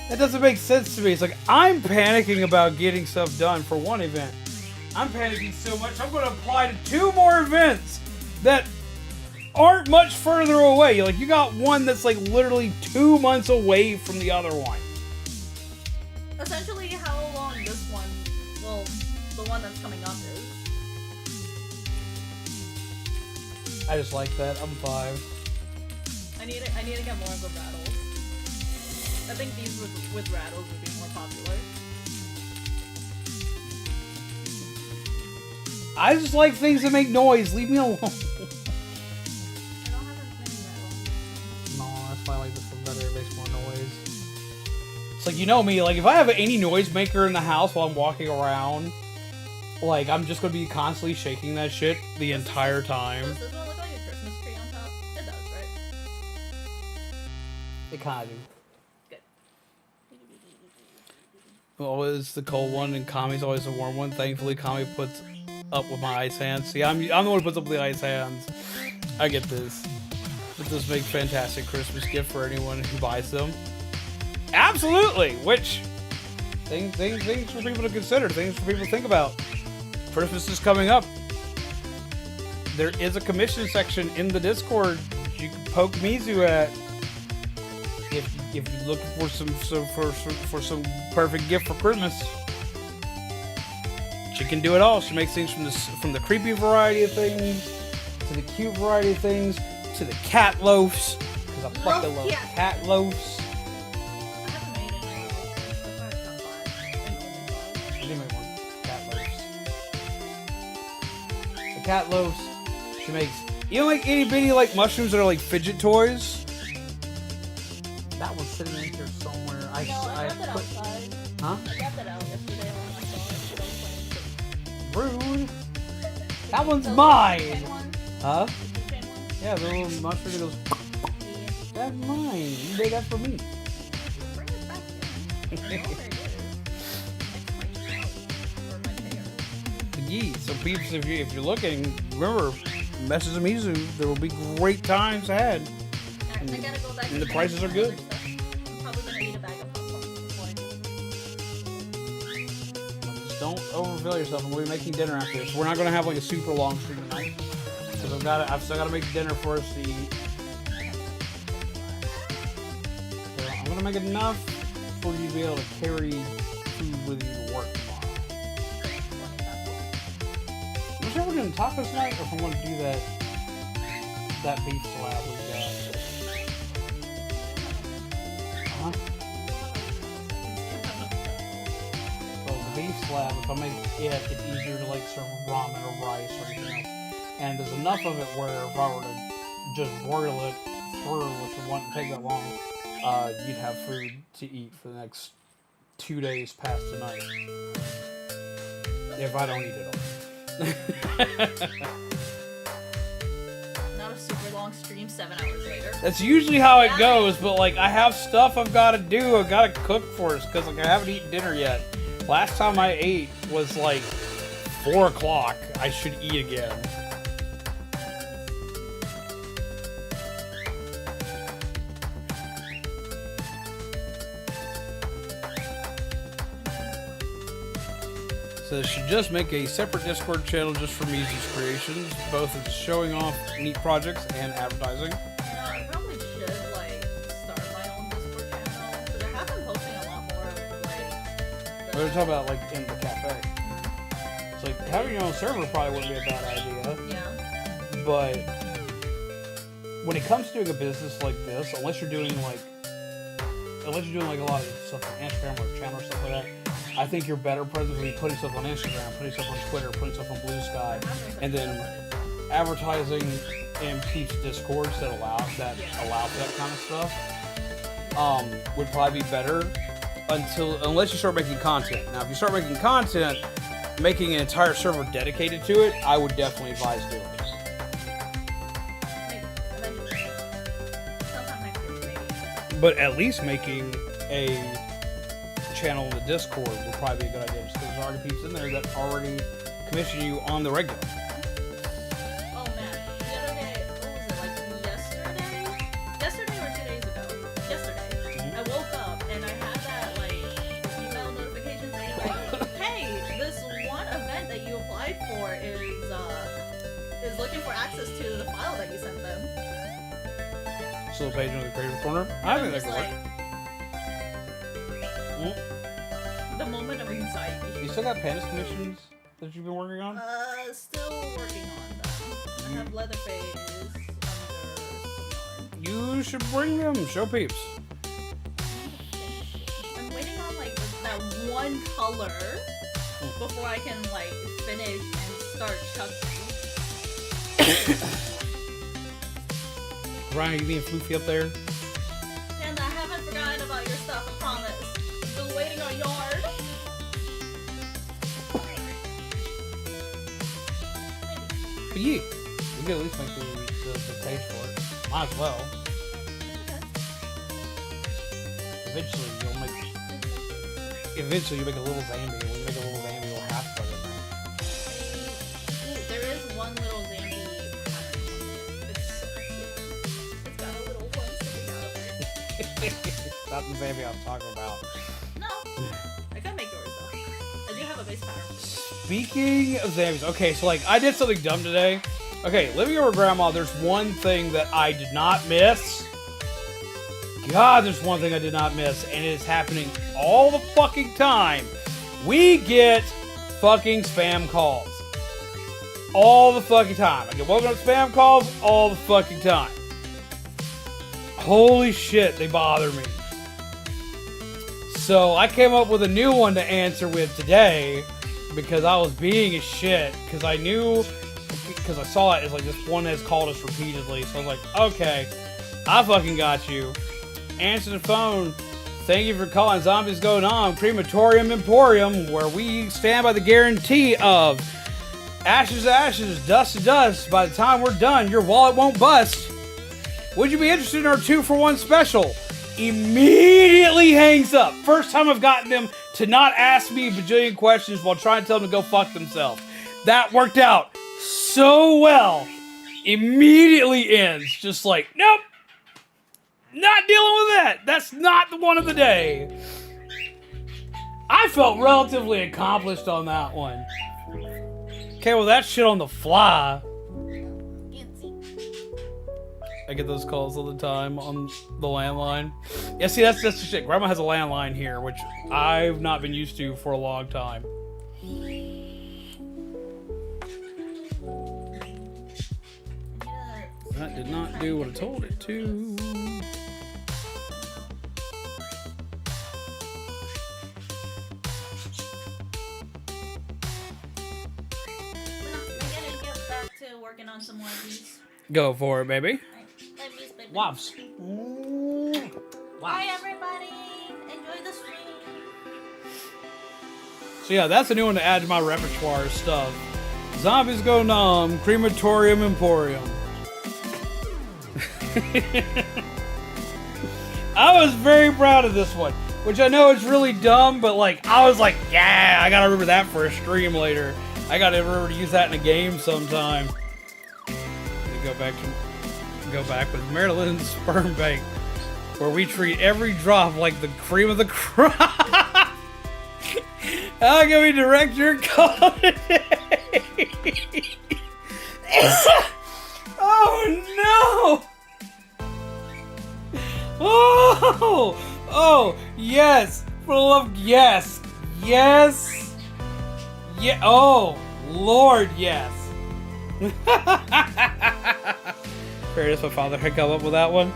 A: That doesn't make sense to me. It's like, I'm panicking about getting stuff done for one event. I'm panicking so much, I'm going to apply to 2 more events that aren't much further away. Like, you got one that's like literally 2 months away from the other one.
B: Essentially, how long this one, well, the one that's coming up is.
A: I just like that. I'm 5.
B: I need to get more of the rattles. I think these with rattles would be more popular.
A: I just like things that make noise. Leave me alone.
B: I don't have as many rattles.
A: No, that's why I like this one better. It makes more noise. It's like, you know me, like if I have any noisemaker in the house while I'm walking around, like I'm just gonna be constantly shaking that shit the entire time.
B: Does this one look like a Christmas tree on top? It does, right?
A: It kind of do.
B: Good.
A: Always the cold one, and Kami's always the warm one. Thankfully, Kami puts up with my ice hands. See, I'm the one who puts up with the ice hands. I get this. But this make fantastic Christmas gift for anyone who buys them. Absolutely! Which, things for people to consider, things for people to think about. Christmas is coming up. There is a commission section in the Discord you can poke Mizu at if you're looking for some perfect gift for Christmas. She can do it all. She makes things from the creepy variety of things to the cute variety of things to the cat loafs, because I fucking love cat loafs. Cat loaves. She makes, you know, like itty bitty like mushrooms that are like fidget toys. That one's sitting in here somewhere.
B: I got that outside.
A: Huh?
B: I got that out yesterday when I saw it.
A: Rude. That one's mine. Huh?
B: The keychain one?
A: Yeah, the little mushroom that goes. That's mine. You made that for me.
B: Bring it back here. I know where it is.
A: So peeps, if you're looking, remember, message Mizu. There will be great times ahead.
B: I gotta go back
A: and the prices are good.
B: I'm probably gonna eat a bag of popcorn before I do.
A: Just don't overfill yourself. I'm gonna be making dinner after this. We're not gonna have like a super long stream tonight because I've still gotta make dinner for us to eat. So I'm gonna make enough for you to be able to carry food with you to work tomorrow. I'm not sure if we're doing tacos tonight or if I'm going to do that beef slab we got. Huh? So the beef slab, if I make it, it's easier to like serve ramen or rice or anything else. And there's enough of it where if I were to just broil it through, which wouldn't take that long, you'd have food to eat for the next 2 days past tonight. If I don't eat it all.
B: Not a super long stream, 7 hours later.
A: That's usually how it goes, but like I have stuff I've got to do. I've got to cook for us because like I haven't eaten dinner yet. Last time I ate was like 4 o'clock. I should eat again. So I should just make a separate Discord channel just for Mizu's creations, both as showing off neat projects and advertising.
B: Yeah, I probably should like start my own Discord channel because I have been posting a lot more of like.
A: We're talking about like in the cafe. It's like having your own server probably wouldn't be a bad idea.
B: Yeah.
A: But when it comes to doing a business like this, unless you're doing like a lot of stuff on Instagram or channel or stuff like that. I think you're better presently putting stuff on Instagram, putting stuff on Twitter, putting stuff on Blue Sky, and then advertising in Peeps Discords that allow for that kind of stuff would probably be better. unless you start making content. Now, if you start making content, making an entire server dedicated to it, I would definitely advise doing it. But at least making a channel in the Discord would probably be a good idea, just because there's already people in there that already commission you on the regular.
B: Oh man, the other day, what was it, like yesterday? Yesterday or 2 days ago? Yesterday. I woke up and I had that like email notification saying like, hey, this one event that you applied for is looking for access to the file that you sent them.
A: This little page in the creative corner. I think that could work.
B: The moment of anxiety.
A: You still got Pandas commissions that you've been working on?
B: Still working on them. I have Leatherface under some more.
A: You should bring them. Show peeps.
B: I'm waiting on like that one color before I can like finish and start chucking.
A: Ryan, you being floofy up there?
B: And I haven't forgotten about your stuff, I promise. Still waiting on yard.
A: But yeah, we could at least make the page for it. Might as well.
B: Okay.
A: Eventually you'll make a little Zambi. When you make a little Zambi, you'll have to put it
B: Ooh, there is one little Zambi pattern. It's got a little one sticking out of it.
A: Not the Zambi I'm talking about.
B: No, I can make yours though. I do have a base pattern.
A: Speaking of Zambis, okay, so like I did something dumb today. Okay, living over grandma, there's one thing that I did not miss. God, there's one thing I did not miss, and it is happening all the fucking time. We get fucking spam calls. All the fucking time. I get woken up spam calls all the fucking time. Holy shit, they bother me. So I came up with a new one to answer with today because I was being a shit. Because I knew, because I saw it as like this one has called us repeatedly. So I was like, okay, I fucking got you. Answer the phone. Thank you for calling Zombies Going On, Crematorium Emporium, where we stand by the guarantee of ashes to ashes, dust to dust. By the time we're done, your wallet won't bust. Would you be interested in our 2-for-1 special? Immediately hangs up. First time I've gotten them to not ask me a bajillion questions while trying to tell them to go fuck themselves. That worked out so well. Immediately ends. Just like, nope. Not dealing with that. That's not the one of the day. I felt relatively accomplished on that one. Okay, well that shit on the fly. I get those calls all the time on the landline. Yeah, see, that's the shit. Grandma has a landline here, which I've not been used to for a long time. That did not do what I told it to.
B: Working on some more of these.
A: Go for it, baby. Wops.
B: Bye, everybody. Enjoy the stream.
A: So yeah, that's a new one to add to my repertoire of stuff. Zombies Go Numb, Crematorium Emporium. I was very proud of this one, which I know is really dumb, but like I was like, yeah, I gotta remember that for a stream later. I gotta remember to use that in a game sometime. Go back with Maryland's Sperm Bank, where we treat every drop like the cream of the crop. How can we direct your call today? Oh no! Oh yes, for the love, yes, yeah. Oh Lord, yes. Fairness, my father had come up with that one.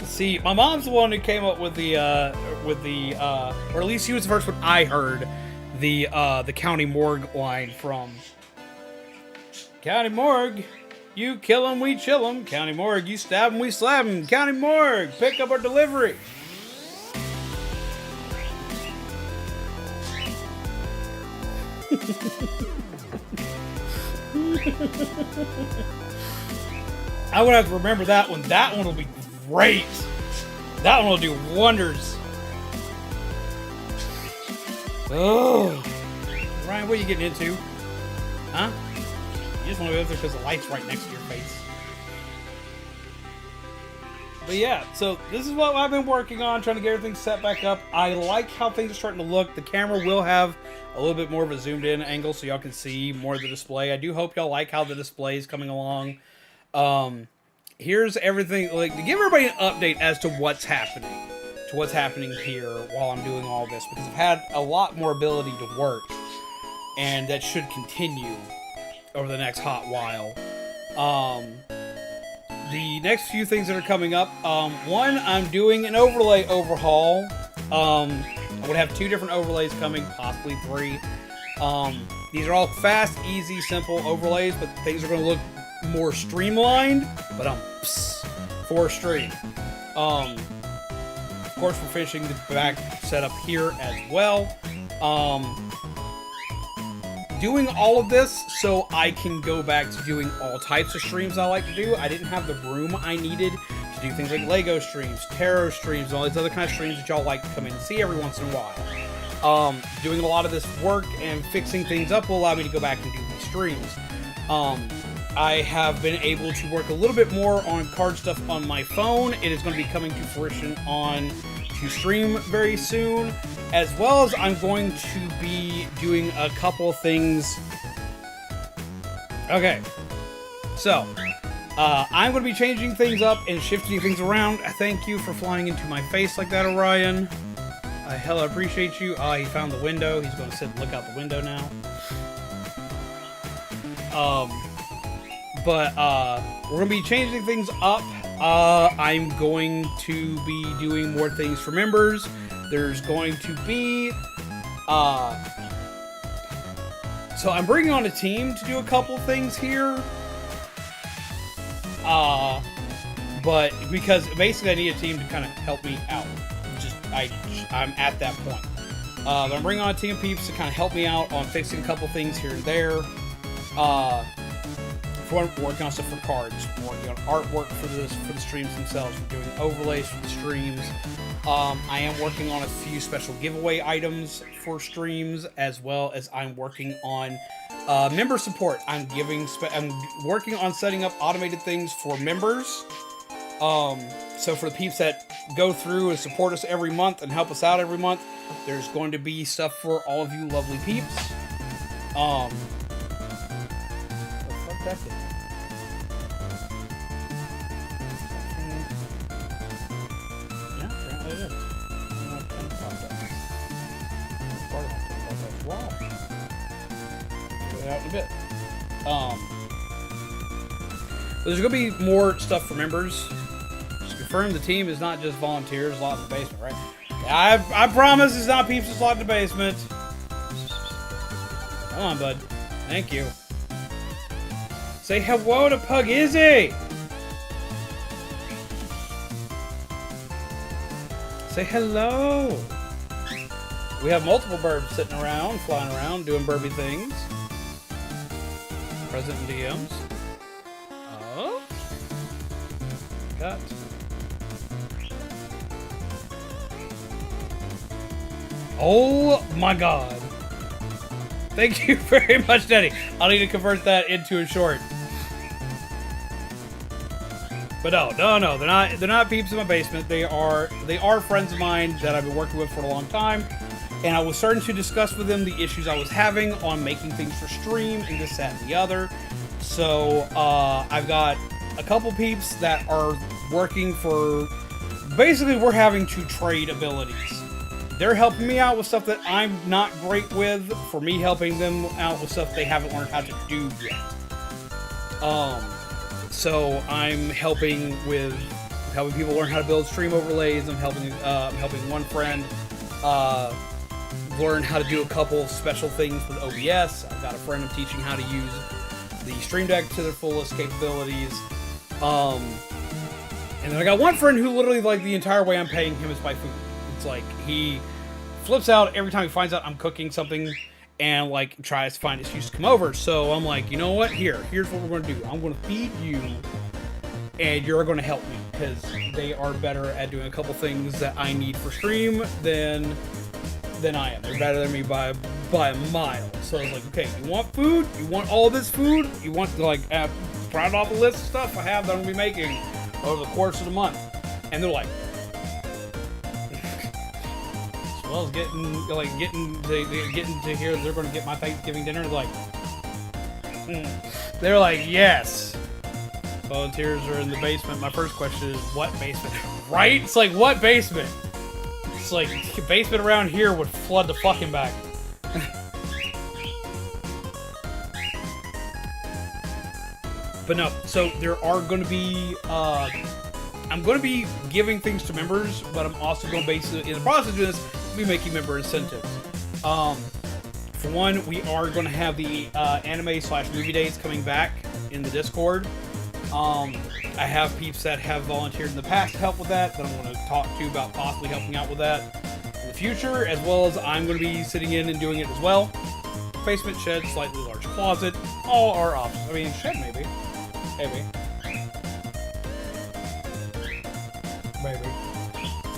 A: See, my mom's the one who came up with the, or at least she was the first one I heard, the County Morgue line from. County Morgue, you kill 'em, we chill 'em. County Morgue, you stab 'em, we slap 'em. County Morgue, pick up our delivery. I would have to remember that one. That one will be great. That one will do wonders. Oh. Ryan, what are you getting into? Huh? You just want to go there because the light's right next to your face. But yeah, so this is what I've been working on, trying to get everything set back up. I like how things are starting to look. The camera will have a little bit more of a zoomed in angle so y'all can see more of the display. I do hope y'all like how the display is coming along. Here's everything, like, to give everybody an update as to what's happening. To what's happening here while I'm doing all this. Because I've had a lot more ability to work. And that should continue over the next hot while. The next few things that are coming up, one, I'm doing an overlay overhaul. I would have 2 different overlays coming, possibly 3. These are all fast, easy, simple overlays, but things are going to look more streamlined, but for stream. Of course, we're finishing the back setup here as well. Doing all of this so I can go back to doing all types of streams I like to do. I didn't have the room I needed to do things like Lego streams, tarot streams, and all these other kind of streams that y'all like to come in and see every once in a while. Doing a lot of this work and fixing things up will allow me to go back and do these streams. I have been able to work a little bit more on card stuff on my phone. It is going to be coming to fruition on Stream very soon, as well as I'm going to be doing a couple things. Okay, so I'm going to be changing things up and shifting things around. Thank you for flying into my face like that, Orion. Hella appreciate you. He found the window. He's going to sit and look out the window now. But we're going to be changing things up. I'm going to be doing more things for members. There's going to be... so I'm bringing on a team to do a couple things here. But because basically I need a team to kind of help me out. I'm at that point. But I'm bringing on a team of peeps to kind of help me out on fixing a couple things here and there. Working on stuff for cards, working on artwork for the streams themselves. We're doing overlays for the streams. I am working on a few special giveaway items for streams, as well as I'm working on member support. I'm working on setting up automated things for members. So for the peeps that go through and support us every month and help us out every month, there's going to be stuff for all of you lovely peeps. What the fuck that is? Yeah, apparently it is. Wow. Get it out in a bit. There's going to be more stuff for members. Just confirm the team is not just volunteers locked in the basement, right? I promise it's not peeps just locked in the basement. Come on, bud. Thank you. Say hello to Pug Izzy! Say hello! We have multiple birds sitting around, flying around, doing burby things. Present in DMs. Oh. Cut. Oh my god. Thank you very much, Daddy. I'll need to convert that into a short. But no, they're not peeps in my basement. They are friends of mine that I've been working with for a long time. And I was starting to discuss with them the issues I was having on making things for stream and this, that, and the other. So I've got a couple peeps that are working for... Basically, we're having to trade abilities. They're helping me out with stuff that I'm not great with, for me helping them out with stuff they haven't learned how to do yet. So I'm helping people learn how to build stream overlays. I'm helping one friend learn how to do a couple of special things with OBS. I've got a friend I'm teaching how to use the Stream Deck to their fullest capabilities. And then I got one friend who literally, like, the entire way I'm paying him is by food. It's like he flips out every time he finds out I'm cooking something, and like tries to find an excuse to come over. So I'm like, you know what? Here's what we're gonna do. I'm gonna feed you, and you're gonna help me because they are better at doing a couple things that I need for stream than I am. They're better than me by a mile. So I was like, okay, you want food? You want all this food? You want to like write off a list of stuff I have that I'm gonna be making over the course of the month? And they're like, as well as getting to here, they're gonna get my Thanksgiving dinner. They're like, yes. Volunteers are in the basement. My first question is, what basement? Right? It's like, what basement? It's like, basement around here would flood the fucking back. But no, so there are going to be, I'm going to be giving things to members, but I'm also going to basically, in the process of this, be making member incentives. For one, we are going to have the anime/movie dates coming back in the Discord. I have peeps that have volunteered in the past to help with that I'm going to talk to about possibly helping out with that in the future, as well as I'm going to be sitting in and doing it as well. Basement, shed, slightly large closet, all are options. I mean, shed maybe. Maybe.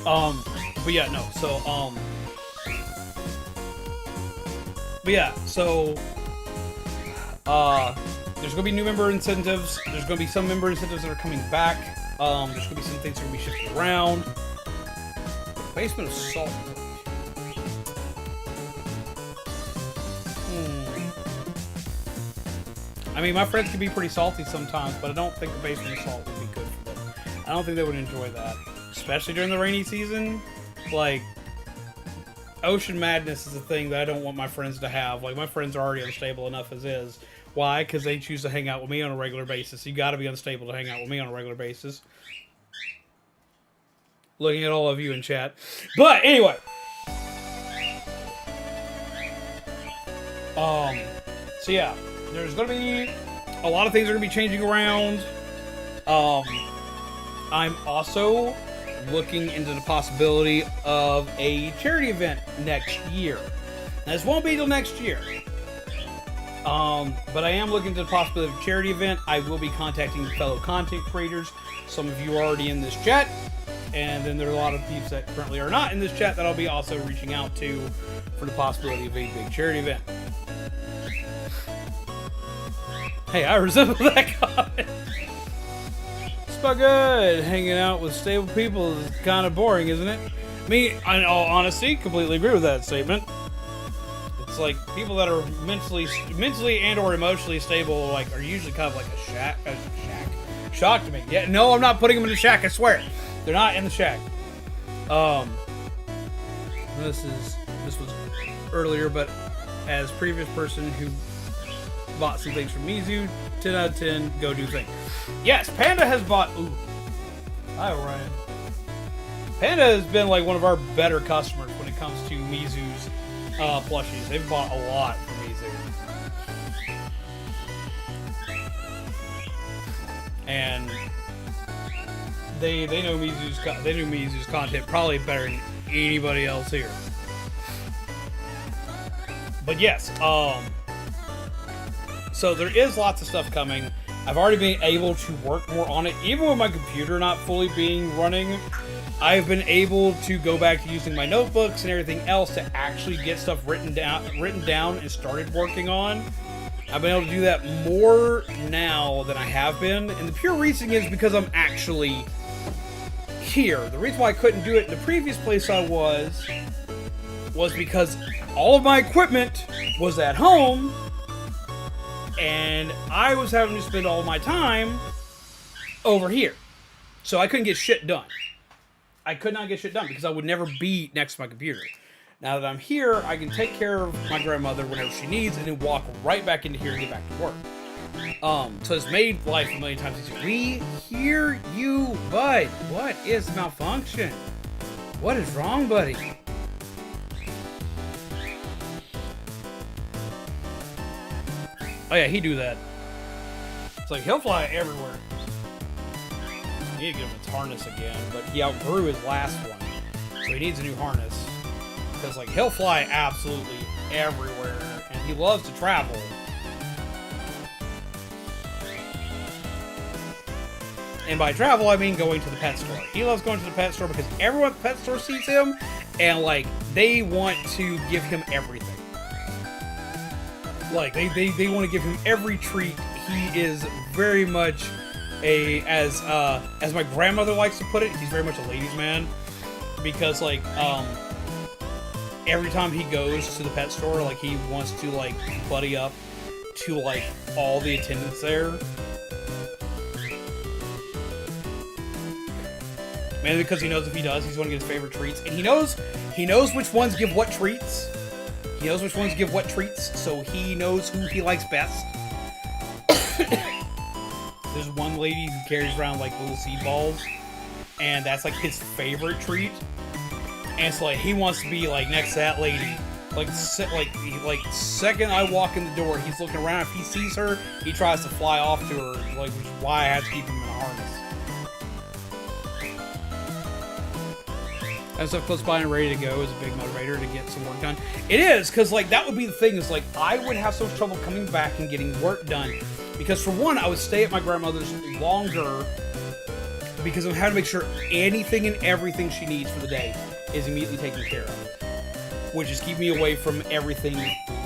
A: But yeah, no, so, but yeah, so, there's gonna be new member incentives. There's gonna be some member incentives that are coming back. There's gonna be some things that are gonna be shifted around. Basement of salt. I mean, my friends can be pretty salty sometimes, but I don't think the basement of salt would be good for them. I don't think they would enjoy that, especially during the rainy season. Like, ocean madness is a thing that I don't want my friends to have. Like, my friends are already unstable enough as is. Why? Because they choose to hang out with me on a regular basis. You got to be unstable to hang out with me on a regular basis. Looking at all of you in chat. But anyway. So yeah, there's going to be a lot of things are going to be changing around. I'm also looking into the possibility of a charity event next year. Now, this won't be till next year. But I am looking to the possibility of a charity event. I will be contacting fellow content creators. Some of you are already in this chat. And then there are a lot of people that currently are not in this chat that I'll be also reaching out to for the possibility of a big charity event. Hey, I resemble that comment. It's not good. Hanging out with stable people is kind of boring, isn't it? Me, in all honesty, completely agree with that statement. It's like people that are mentally and or emotionally stable, like, are usually kind of like a shack. Shock to me. Yeah, no, I'm not putting them in the shack. I swear, they're not in the shack. This was earlier, but as previous person who bought some things from Mizu, 10 out of 10, go do thing. Yes, Panda has bought. Ooh, hi Orion. Panda has been like one of our better customers when it comes to Mizu's plushies. They've bought a lot from Mizu. And they know Mizu's content probably better than anybody else here. But yes, so there is lots of stuff coming. I've already been able to work more on it, even with my computer not fully being running. I've been able to go back to using my notebooks and everything else to actually get stuff written down and started working on. I've been able to do that more now than I have been, and the pure reason is because I'm actually here. The reason why I couldn't do it in the previous place I was because all of my equipment was at home, and I was having to spend all my time over here. So I couldn't get shit done. I could not get shit done because I would never be next to my computer. Now that I'm here, I can take care of my grandmother whenever she needs and then walk right back into here and get back to work. So it's made life a million times easier. We hear you, bud. What is malfunction? What is wrong, buddy? Oh yeah, he do that. It's like, he'll fly everywhere. I need to give him its harness again, but he outgrew his last one. So he needs a new harness. Because, like, he'll fly absolutely everywhere, he loves to travel. And by travel, I mean going to the pet store. He loves going to the pet store because everyone at the pet store sees him, and, like, they want to give him everything. Like, they want to give him every treat. He is very much as my grandmother likes to put it, he's very much a ladies' man. Because, like, every time he goes to the pet store, like, he wants to, like, buddy up to, like, all the attendants there. Mainly because he knows if he does, he's going to get his favorite treats. And he knows which ones give what treats. He knows which ones give what treats, so he knows who he likes best. There's one lady who carries around, like, little seed balls, and that's, like, his favorite treat. And so, like, he wants to be, like, next to that lady. Like, second I walk in the door, he's looking around. If he sees her, he tries to fly off to her, like, which is why I have to keep him in a harness. Having stuff close by and ready to go is a big motivator to get some work done. It is, because, like, that would be the thing, is, like, I would have so much trouble coming back and getting work done. Because, for one, I would stay at my grandmother's longer because I'm having to make sure anything and everything she needs for the day is immediately taken care of. Which is keeping me away from everything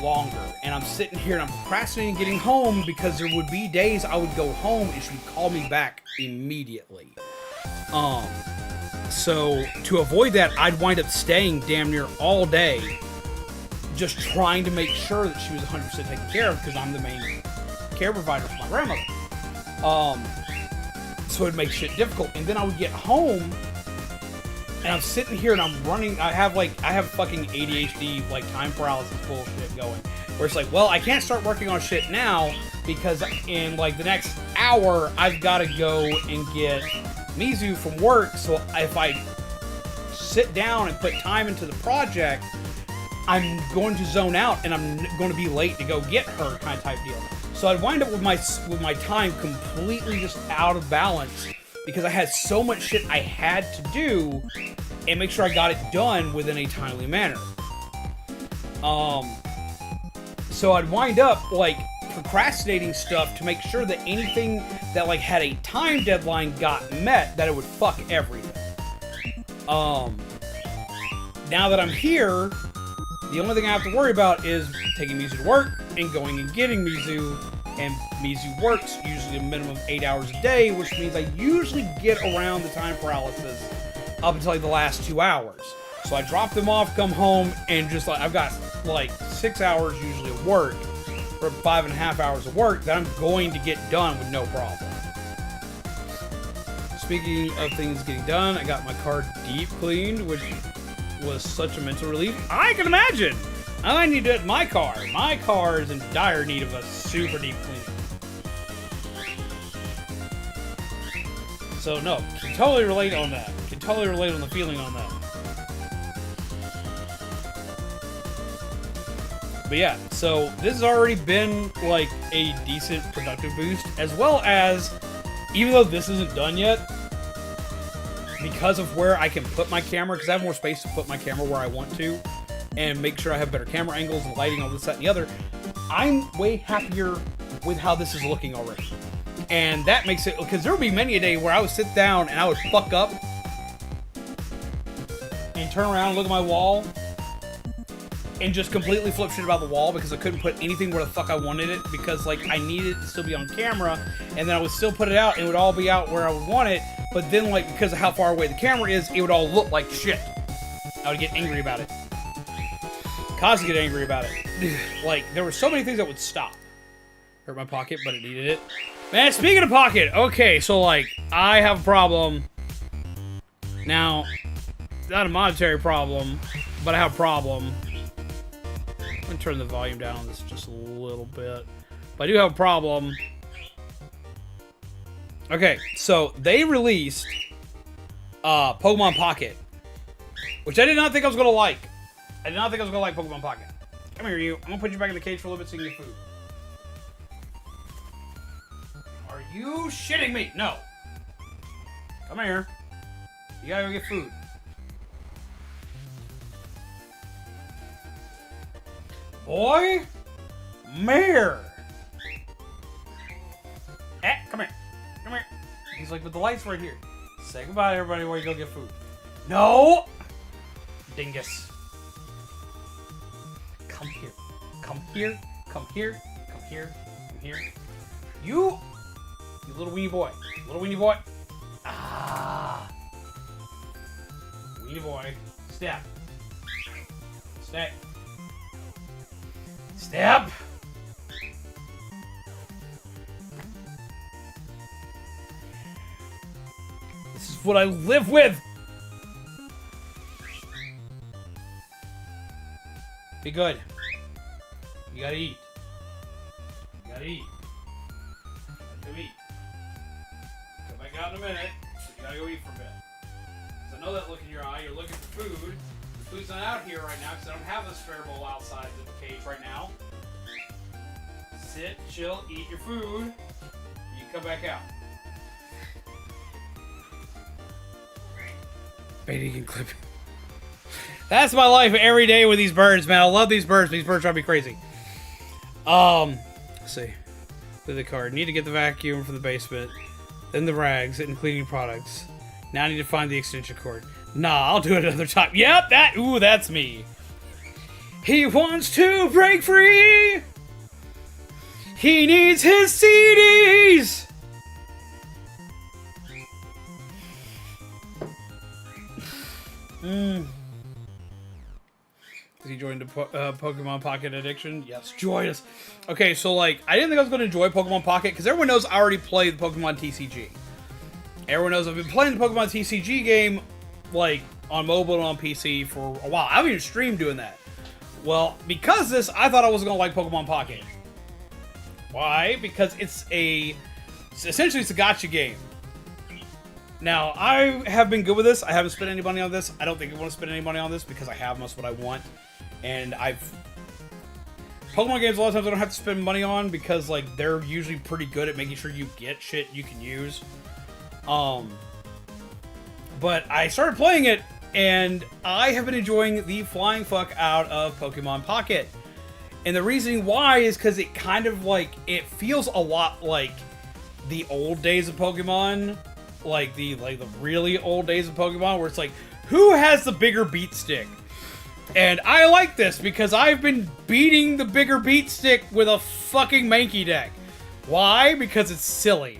A: longer. And I'm sitting here and I'm procrastinating getting home because there would be days I would go home and she would call me back immediately. So, to avoid that, I'd wind up staying damn near all day just trying to make sure that she was 100% taken care of because I'm the main care provider for my grandmother. So it'd make shit difficult. And then I would get home and I'm sitting here and I'm running. I have fucking ADHD, like, time paralysis bullshit going. Where it's like, well, I can't start working on shit now because in, like, the next hour, I've got to go and get Mizu from work. So if I sit down and put time into the project, I'm going to zone out and I'm going to be late to go get her, kind of type deal. So I'd wind up with my time completely just out of balance because I had so much shit I had to do and make sure I got it done within a timely manner. So I'd wind up, like, procrastinating stuff to make sure that anything that, like, had a time deadline got met, that it would fuck everything. Now that I'm here, the only thing I have to worry about is taking Mizu to work and going and getting Mizu. And Mizu works usually a minimum of 8 hours a day, which means I usually get around the time paralysis up until, like, the last 2 hours. So I drop them off, come home, and just, like, I've got, like, 6 hours usually of work, or 5.5 hours of work that I'm going to get done with no problem. Speaking of things getting done, I got my car deep cleaned, which was such a mental relief. I can imagine! I need to, my car is in dire need of a super deep cleaning. So no, can totally relate on that. Can totally relate on the feeling on that. But yeah, so this has already been, like, a decent productive boost, as well as, even though this isn't done yet, because of where I can put my camera, because I have more space to put my camera where I want to, and make sure I have better camera angles and lighting, all this, that, and the other, I'm way happier with how this is looking already. And that makes it, because there would be many a day where I would sit down and I would fuck up and turn around and look at my wall and just completely flip shit about the wall because I couldn't put anything where the fuck I wanted it because, like, I needed it to still be on camera, and then I would still put it out and it would all be out where I would want it, but then, like, because of how far away the camera is, it would all look like shit. I would get angry about it. Constantly get angry about it. Like, there were so many things that would stop. Hurt my pocket, but it needed it. Man, speaking of pocket, okay, so, like, I have a problem. Now, not a monetary problem, but I have a problem. I'm gonna turn the volume down on this just a little bit. But I do have a problem. Okay, so they released Pokemon Pocket, which I did not think I was gonna like. I did not think I was gonna like Pokemon Pocket. Come here, you. I'm gonna put you back in the cage for a little bit so you can get food. Are you shitting me? No. Come here. You gotta go get food. Boy, nightmare. Come here. Come here. He's like, but the light's right here. Say goodbye to everybody while you go get food. No! Dingus. Come here. Come here. Come here. Come here. Come here. You little weenie boy. Little weenie boy. Ah. Weenie boy. Step. Step. Step. This is what I live with. Be good. You gotta eat. You gotta eat. Go eat. Come back out in a minute. You gotta go eat for a bit. So I know that look in your eye. You're looking for food. The food's not out here right now because I don't have a spare bowl outside the cage right now. Sit, chill, eat your food. You come back out. Baiting and clipping. That's my life every day with these birds, man. I love these birds. These birds drive me crazy. Let's see. With the card. Need to get the vacuum from the basement. Then the rags and cleaning products. Now I need to find the extension cord. Nah, I'll do it another time. Yep, that's me. He wants to break free. He needs his CDs. Is he joined the Pokemon Pocket addiction? Yes, joyous. Okay, so like, I didn't think I was going to enjoy Pokemon Pocket because everyone knows I already played the Pokemon TCG. Everyone knows I've been playing the Pokemon TCG game, like, on mobile and on PC for a while. I haven't even streamed doing that. Well, because of this, I thought I wasn't going to like Pokemon Pocket. Why? Because essentially it's a gacha game. Now, I have been good with this. I haven't spent any money on this. I don't think I want to spend any money on this because I have most of what I want. And Pokemon games, a lot of times I don't have to spend money on because, like, they're usually pretty good at making sure you get shit you can use. But I started playing it, and I have been enjoying the flying fuck out of Pokemon Pocket. And the reason why is because it kind of, like, it feels a lot like the old days of Pokemon. Like the really old days of Pokemon, where it's like, who has the bigger beat stick? And I like this because I've been beating the bigger beat stick with a fucking Mankey deck. Why? Because it's silly.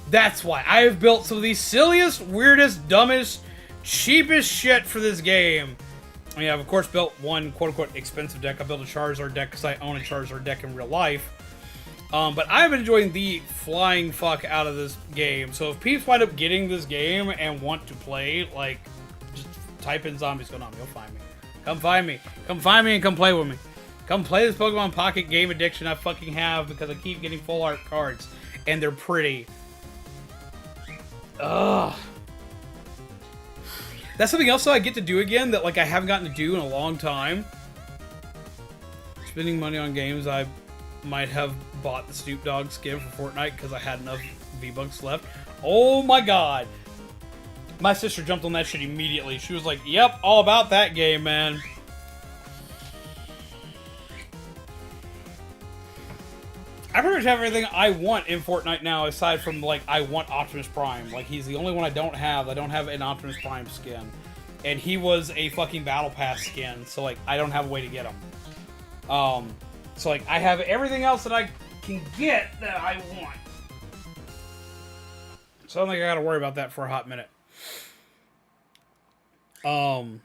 A: That's why. I have built some of the silliest, weirdest, dumbest, cheapest shit for this game. I mean, I've of course built one quote-unquote expensive deck. I built a Charizard deck because I own a Charizard deck in real life. But I've been enjoying the flying fuck out of this game. So if peeps wind up getting this game and want to play, like, just type in Zombies Konami, you'll find me. Come find me. Come find me and come play with me. Come play this Pokemon Pocket game addiction I fucking have because I keep getting full art cards. And they're pretty. Ugh. That's something else that I get to do again that, like, I haven't gotten to do in a long time. Spending money on games I might have bought the Snoop Dogg skin for Fortnite because I had enough V-Bucks left. Oh my god. My sister jumped on that shit immediately. She was like, yep, all about that game, man. I pretty much have everything I want in Fortnite now, aside from, like, I want Optimus Prime. Like, he's the only one I don't have. I don't have an Optimus Prime skin. And he was a fucking Battle Pass skin, so, like, I don't have a way to get him. So, like, I have everything else that I can get that I want. So I don't think I gotta worry about that for a hot minute. But,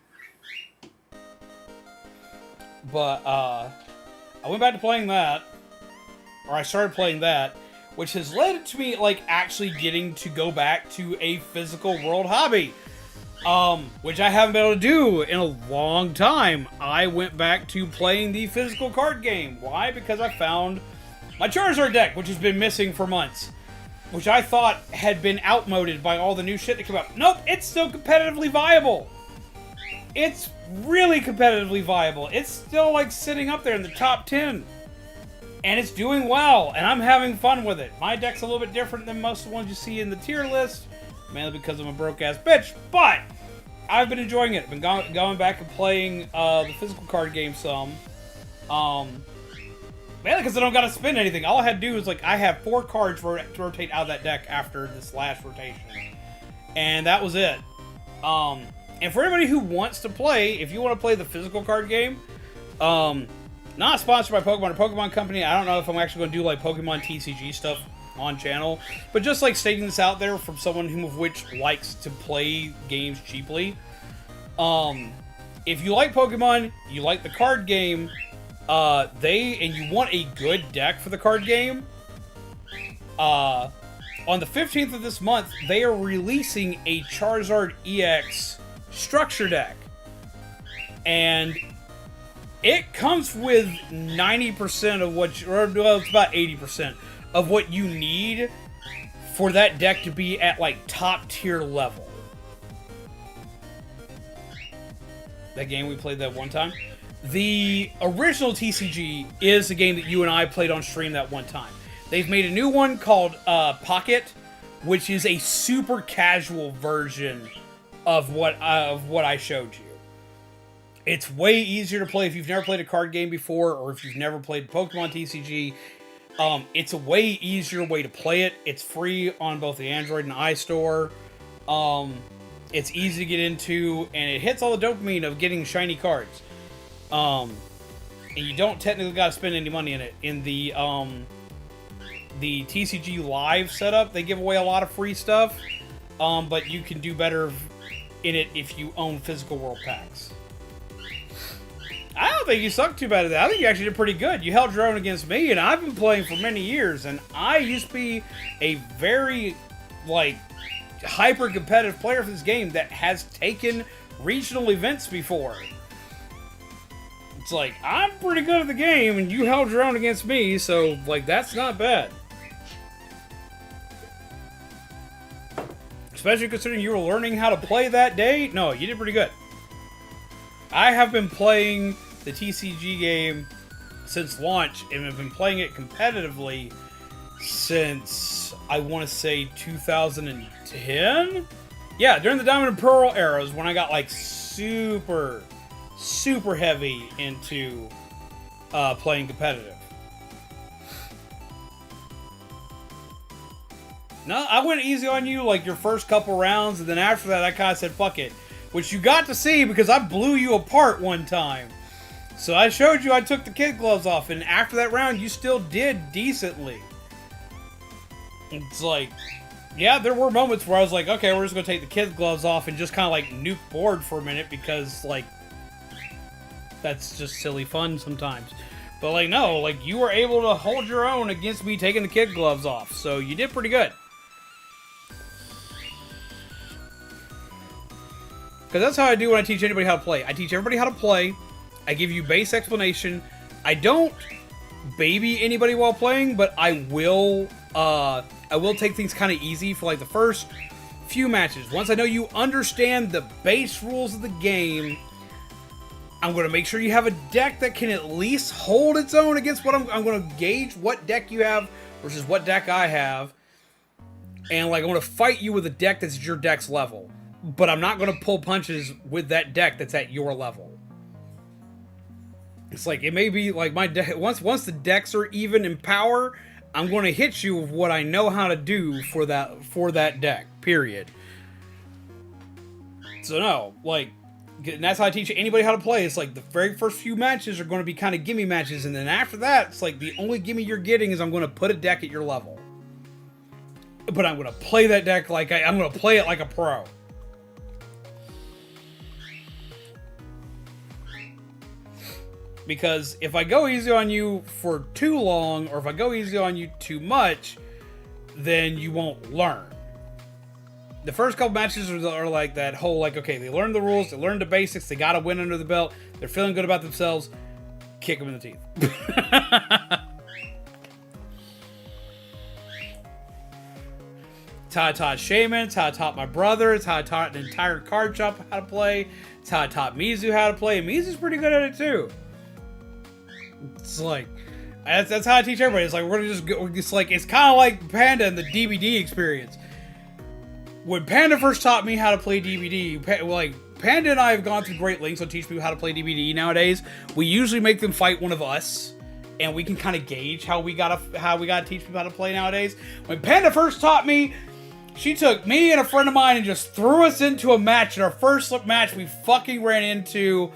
A: I went back to playing that. Or I started playing that. Which has led to me, like, actually getting to go back to a physical world hobby. Which I haven't been able to do in a long time. I went back to playing the physical card game. Why? Because I found my Charizard deck, which has been missing for months. Which I thought had been outmoded by all the new shit that came out. Nope, it's still competitively viable. It's really competitively viable. It's still, like, sitting up there in the top 10. And it's doing well, and I'm having fun with it. My deck's a little bit different than most of the ones you see in the tier list. Mainly because I'm a broke-ass bitch, but I've been enjoying it. I've been going back and playing the physical card game some. Mainly because I don't gotta spend anything. All I had to do is, like, I have 4 cards to rotate out of that deck after this last rotation. And that was it. And for anybody who wants to play, if you want to play the physical card game, not sponsored by Pokemon or Pokemon Company. I don't know if I'm actually going to do, like, Pokemon TCG stuff on channel. But just, like, stating this out there from someone who of which likes to play games cheaply. If you like Pokemon, you like the card game, and you want a good deck for the card game, on the 15th of this month, they are releasing a Charizard EX structure deck. And it comes with 90% of what, well, it's about 80% of what you need for that deck to be at, like, top tier level. That game we played that one time. The original TCG is the game that you and I played on stream that one time. They've made a new one called Pocket, which is a super casual version of what I showed you. It's way easier to play if you've never played a card game before, or if you've never played Pokemon TCG. It's a way easier way to play it. It's free on both the Android and iStore. It's easy to get into, and it hits all the dopamine of getting shiny cards. And you don't technically gotta spend any money in it. In the TCG Live setup, they give away a lot of free stuff, but you can do better in it if you own physical world packs. I don't think you sucked too bad at that. I think you actually did pretty good. You held your own against me, and I've been playing for many years, and I used to be a very, like, hyper-competitive player for this game that has taken regional events before. It's like, I'm pretty good at the game, and you held your own against me, so, like, that's not bad. Especially considering you were learning how to play that day. No, you did pretty good. I have been playing the TCG game since launch, and have been playing it competitively since, I want to say, 2010? Yeah, during the Diamond and Pearl eras, when I got, like, super heavy into playing competitive. No, I went easy on you, like, your first couple rounds, and then after that, I kind of said, fuck it. Which you got to see, because I blew you apart one time. So I showed you I took the kid gloves off, and after that round, you still did decently. It's like, yeah, there were moments where I was like, okay, we're just going to take the kid gloves off and just kind of, like, nuke board for a minute, because, like, that's just silly fun sometimes. But, like, no, like, you were able to hold your own against me taking the kid gloves off, so you did pretty good. Because that's how I do when I teach anybody how to play. I teach everybody how to play. I give you base explanation. I don't baby anybody while playing, but I will take things kind of easy for, like, the first few matches. Once I know you understand the base rules of the game, I'm going to make sure you have a deck that can at least hold its own against what I'm going to gauge what deck you have versus what deck I have. And, like, I'm going to fight you with a deck that's your deck's level. But I'm not going to pull punches with that deck that's at your level. It's like, it may be like my deck. Once the decks are even in power, I'm going to hit you with what I know how to do for that deck, period. So no, like, and that's how I teach anybody how to play. It's like the very first few matches are going to be kind of gimme matches, and then after that, it's like the only gimme you're getting is I'm going to put a deck at your level. But I'm going to play that deck like I'm going to play it like a pro. Because if I go easy on you for too long, or if I go easy on you too much, then you won't learn. The first couple matches are like that whole, like, okay, they learned the rules, they learned the basics, they got a win under the belt, they're feeling good about themselves, kick them in the teeth. It's how I taught Shaman, it's how I taught my brother, it's how I taught an entire card shop how to play, it's how I taught Mizu how to play, and Mizu's pretty good at it too. It's like, that's how I teach everybody. It's like, we're gonna just go, it's like, it's kind of like Panda and the DVD experience. When Panda first taught me how to play DVD, like, Panda and I have gone through great lengths to teach people how to play DVD nowadays. We usually make them fight one of us, and we can kind of gauge how we gotta teach people how to play nowadays. When Panda first taught me, she took me and a friend of mine and just threw us into a match. In our first match, we fucking ran into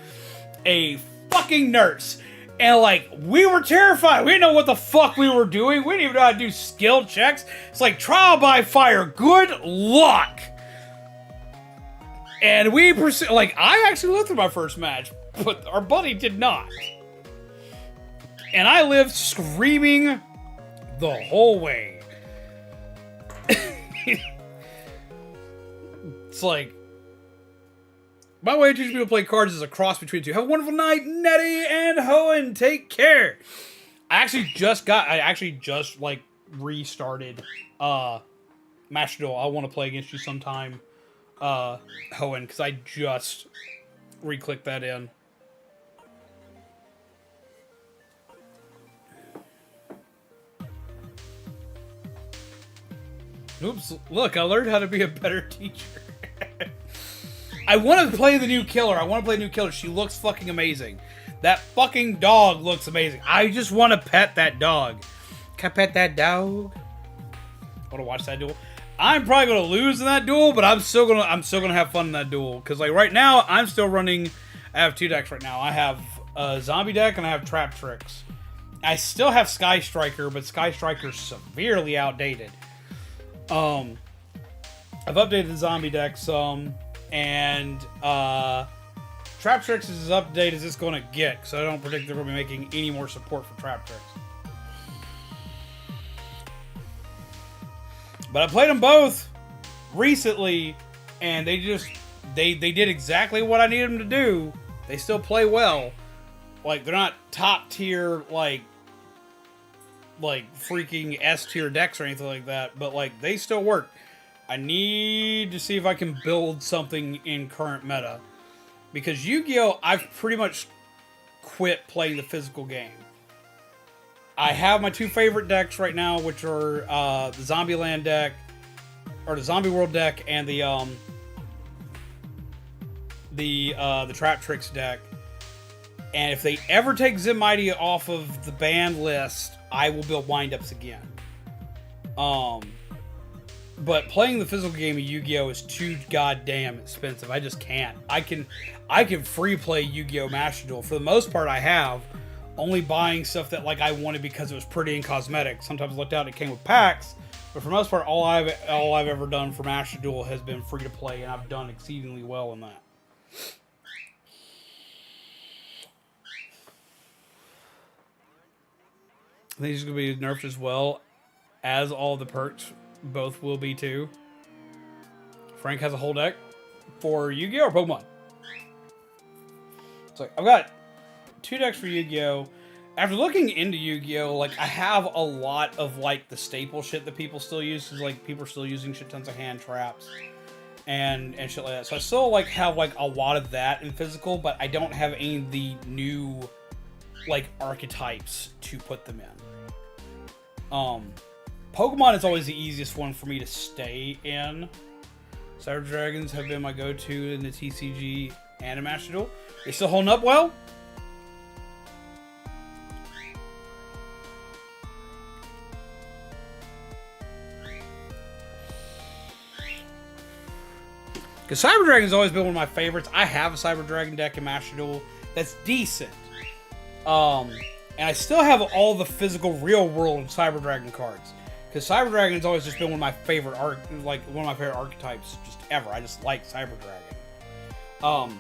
A: a fucking nurse. And, like, we were terrified. We didn't know what the fuck we were doing. We didn't even know how to do skill checks. It's like trial by fire. Good luck. And we like, I actually lived through my first match, but our buddy did not. And I lived screaming the whole way. It's like, my way to teach people to play cards is a cross between the two. Have a wonderful night, Nettie and Hohen. Take care. I actually just like restarted Master Duel. I want to play against you sometime, Hohen, because I just re-clicked that in. Oops, look, I learned how to be a better teacher. I want to play the new killer. She looks fucking amazing. That fucking dog looks amazing. I just want to pet that dog. Can I pet that dog? I want to watch that duel. I'm probably gonna lose in that duel, but I'm still gonna have fun in that duel. Cause like right now, I'm still running. I have 2 decks right now. I have a zombie deck and I have Trap Tricks. I still have Sky Striker, but Sky Striker's severely outdated. I've updated the zombie deck some, and Trap Tricks is as up to date as it's going to get, so I don't predict they're going to be making any more support for Trap Tricks. But I played them both recently, and they did exactly what I needed them to do. They still play well. Like, they're not top tier, like freaking S tier decks or anything like that, but like they still work. I need to see if I can build something in current meta, because Yu-Gi-Oh! I've pretty much quit playing the physical game. I have my 2 favorite decks right now, which are the Zombie Land deck, or the Zombie World deck, and the Trap Tricks deck. And if they ever take Zimighty off of the banned list, I will build windups again. But playing the physical game of Yu-Gi-Oh! Is too goddamn expensive. I just can't. I can free play Yu-Gi-Oh! Master Duel. For the most part, I have. Only buying stuff that like I wanted because it was pretty and cosmetic. Sometimes I looked out, it came with packs. But for the most part, all I've ever done for Master Duel has been free to play, and I've done exceedingly well in that. I think he's going to be nerfed as well as all the perks. Both will be too. Frank has a whole deck for Yu-Gi-Oh! Or Pokemon. It's like, I've got 2 decks for Yu-Gi-Oh! After looking into Yu-Gi-Oh! Like, I have a lot of, like, the staple shit that people still use. Because, like, people are still using shit tons of hand traps and shit like that. So I still, like, have, like, a lot of that in physical, but I don't have any of the new, like, archetypes to put them in. Pokemon is always the easiest one for me to stay in. Cyber Dragons have been my go-to in the TCG and in Master Duel. They still holding up well. Because Cyber Dragon's always been one of my favorites. I have a Cyber Dragon deck in Master Duel that's decent. And I still have all the physical real world Cyber Dragon cards. Because Cyber Dragon's always just been one of my favorite archetypes just ever. I just like Cyber Dragon.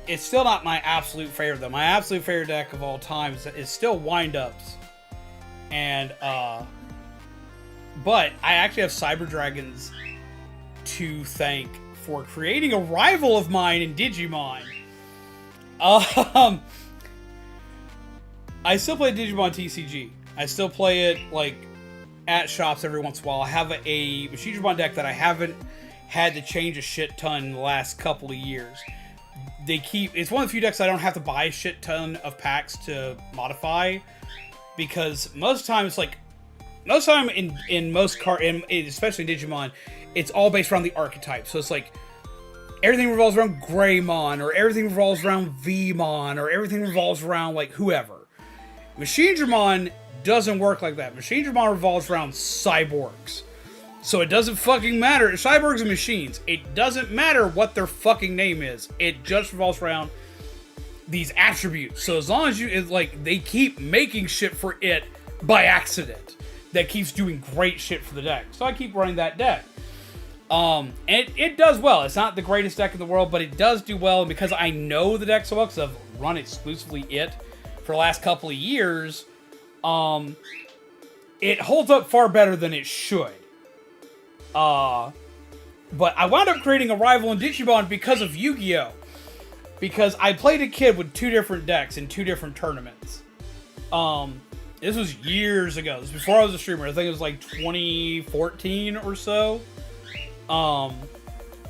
A: It's still not my absolute favorite though. My absolute favorite deck of all time is still Wind-Ups. And but I actually have Cyber Dragons to thank for creating a rival of mine in Digimon. I still play Digimon TCG. I still play it, like, at shops every once in a while. I have a Digimon deck that I haven't had to change a shit ton in the last couple of years. It's one of the few decks I don't have to buy a shit ton of packs to modify, because most times, like, especially in Digimon, it's all based around the archetype. So it's like, everything revolves around Greymon, or everything revolves around Vmon, or everything revolves around, like, whoever. Machinedramon doesn't work like that. Machinedramon revolves around cyborgs. So it doesn't fucking matter. Cyborgs and machines. It doesn't matter what their fucking name is. It just revolves around these attributes. So as long as you, like, they keep making shit for it by accident, that keeps doing great shit for the deck. So I keep running that deck. And it does well. It's not the greatest deck in the world, but it does do well. And because I know the deck so well, because I've run exclusively it for the last couple of years, it holds up far better than it should. But I wound up creating a rival in Digimon because of Yu-Gi-Oh! Because I played a kid with 2 different decks in 2 different tournaments. This was years ago. This was before I was a streamer. I think it was like 2014 or so. I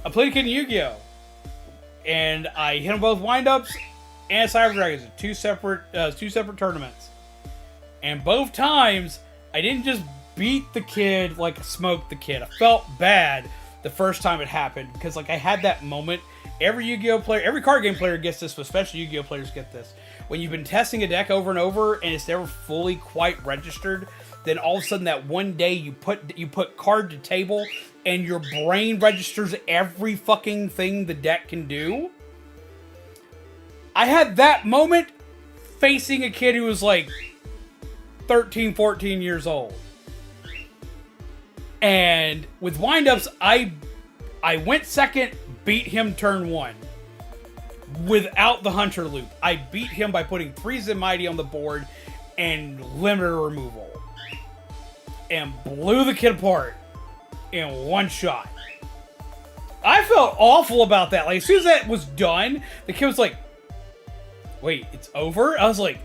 A: played a kid in Yu-Gi-Oh! And I hit them both wind-ups and Cyber Dragons in 2 separate tournaments. And both times, I didn't just beat the kid like smoked the kid. I felt bad the first time it happened because, like, I had that moment. Every Yu-Gi-Oh player, every card game player gets this, but especially Yu-Gi-Oh players get this. When you've been testing a deck over and over and it's never fully quite registered, then all of a sudden that one day you put card to table and your brain registers every fucking thing the deck can do. I had that moment facing a kid who was like 13, 14 years old. And with windups, I went second, beat him turn 1. Without the Hunter loop. I beat him by putting 3 Mighty on the board and limiter removal. And blew the kid apart in 1 shot. I felt awful about that. Like, as soon as that was done, the kid was like, wait, it's over? I was like,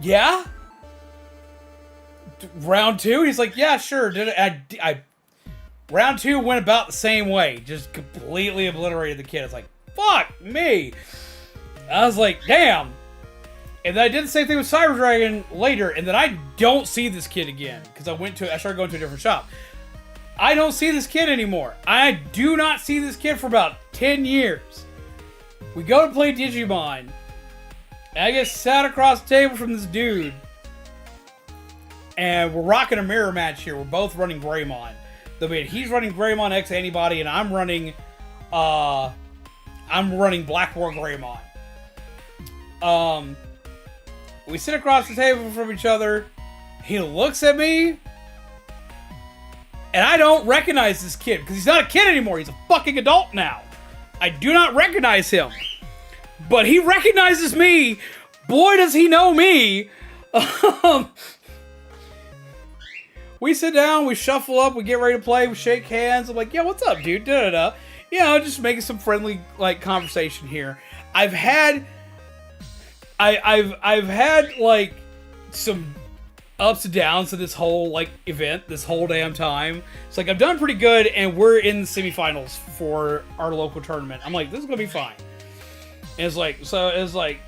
A: yeah? Round 2? He's like, yeah, sure. Round 2 went about the same way. Just completely obliterated the kid. I was like, fuck me. I was like, damn. And then I did the same thing with Cyber Dragon later, and then I don't see this kid again. Because I started going to a different shop. I don't see this kid anymore. I do not see this kid for about 10 years. We go to play Digimon. And I get sat across the table from this dude. And we're rocking a mirror match here. We're both running Greymon. He's running Greymon X Antibody, and I'm running Black War Greymon. We sit across the table from each other. He looks at me, and I don't recognize this kid because he's not a kid anymore. He's a fucking adult now. I do not recognize him, but he recognizes me. Boy, does he know me. We sit down, we shuffle up, we get ready to play, we shake hands. I'm like, yeah, what's up, dude? Da-da-da. You know, just making some friendly, like, conversation here. I've had, like, some ups and downs to this whole, like, event, this whole damn time. It's like, I've done pretty good, and we're in the semifinals for our local tournament. I'm like, this is gonna be fine. And it's like,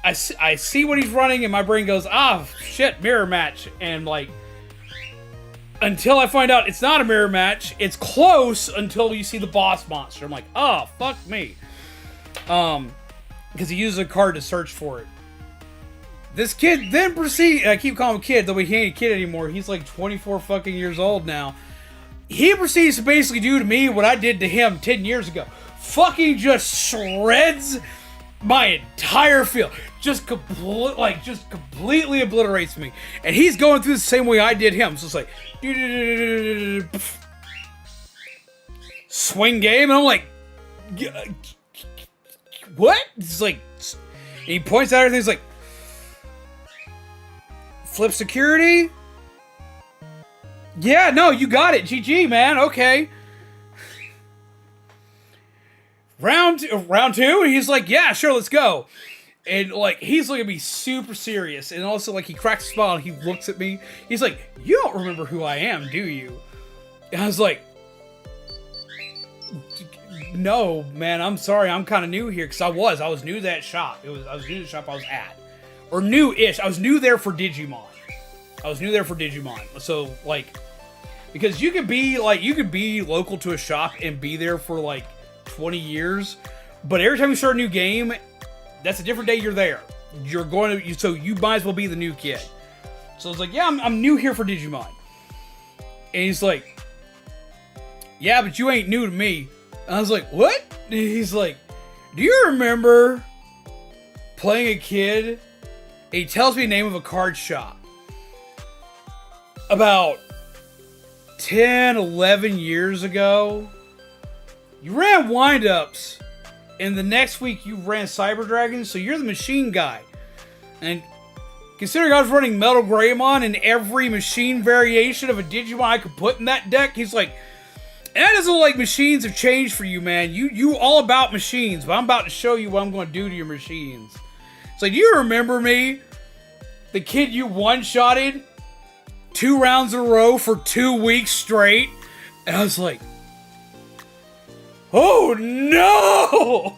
A: I see what he's running, and my brain goes, shit, mirror match. And, like, until I find out it's not a mirror match, it's close until you see the boss monster. I'm like, oh, fuck me. Because he uses a card to search for it. This kid then proceeds, I keep calling him kid, though he ain't a kid anymore. He's like 24 fucking years old now. He proceeds to basically do to me what I did to him 10 years ago. Fucking just shreds my entire field. Just completely obliterates me. And he's going through the same way I did him. So it's like, swing game, and I'm like, what? It's like, and he points out everything. He's like, flip security? Yeah, no, you got it. GG, man. Okay. Round 2, and he's like, yeah, sure, let's go. And, like, he's looking at me super serious. And also, like, he cracks a smile and he looks at me. He's like, you don't remember who I am, do you? And I was like, no, man, I'm sorry. I'm kind of new here. Because I was new to that shop. I was new to the shop I was at. Or new-ish. I was new there for Digimon. So, like, Because you could be local to a shop and be there for like 20 years, but every time you start a new game, that's a different day you're there. So you might as well be the new kid. So it's like, yeah, I'm new here for Digimon. And he's like, yeah, but you ain't new to me. And I was like, what? And he's like, do you remember playing a kid? And he tells me the name of a card shop. About 10, 11 years ago, you ran wind-ups, and the next week you ran Cyber Dragons, so you're the machine guy. And considering I was running Metal Greymon and every machine variation of a Digimon I could put in that deck, he's like, and that doesn't look like machines have changed for you, man. You all about machines, but I'm about to show you what I'm going to do to your machines. It's like, do you remember me? The kid you one-shotted 2 rounds in a row for 2 weeks straight? And I was like, oh no!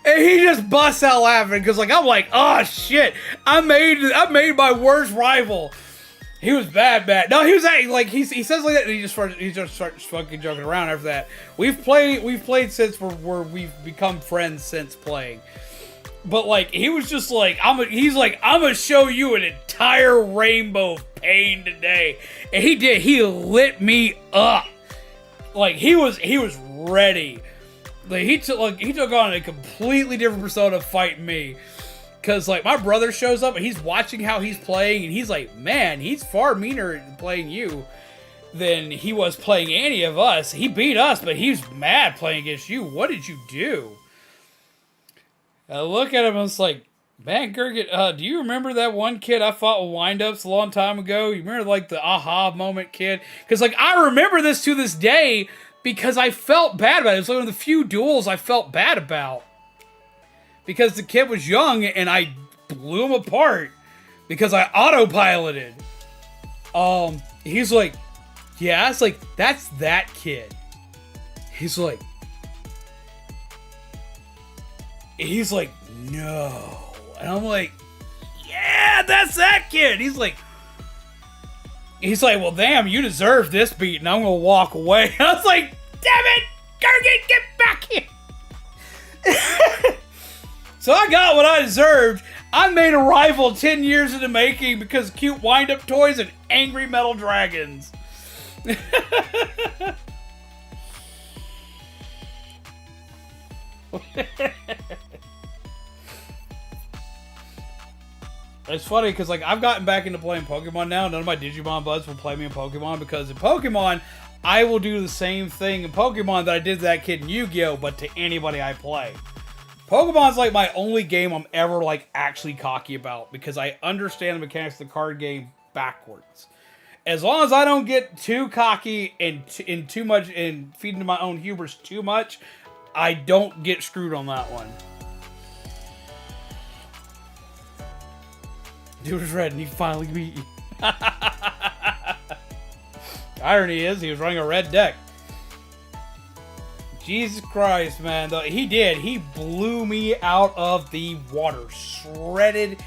A: And he just busts out laughing because I'm like, oh shit, I made my worst rival. He was bad. No, he was acting like he says like that, and he just starts fucking joking around after that. We've played since we've become friends since playing. But like he was just like, I'm gonna show you an entire rainbow of pain today. And he did. He lit me up. Like he was ready. Like he took on a completely different persona fighting me. Cause like my brother shows up and he's watching how he's playing and he's like, man, he's far meaner playing you than he was playing any of us. He beat us, but he's mad playing against you. What did you do? I look at him and I was like, man, Gurgit, do you remember that one kid I fought with wind-ups a long time ago? You remember like the aha moment kid? Cause like I remember this to this day because I felt bad about it. It was one of the few duels I felt bad about. Because the kid was young and I blew him apart because I autopiloted. He's like, yeah, it's like, that's that kid. He's like, no. And I'm like, yeah, that's that kid. He's like, well, damn, you deserve this beat, and I'm gonna walk away. I was like, damn it, Gurgit, get back here. So I got what I deserved. I made a rival 10 years in the making because of cute wind-up toys and angry metal dragons. It's funny because like I've gotten back into playing Pokemon now. None of my Digimon buds will play me in Pokemon because in Pokemon, I will do the same thing in Pokemon that I did to that kid in Yu-Gi-Oh! But to anybody I play. Pokemon's like my only game I'm ever like actually cocky about because I understand the mechanics of the card game backwards. As long as I don't get too cocky and too much and feed into my own hubris too much, I don't get screwed on that one. Dude was red and he finally beat you. Irony is he was running a red deck. Jesus Christ, man. He did. He blew me out of the water. Shredded.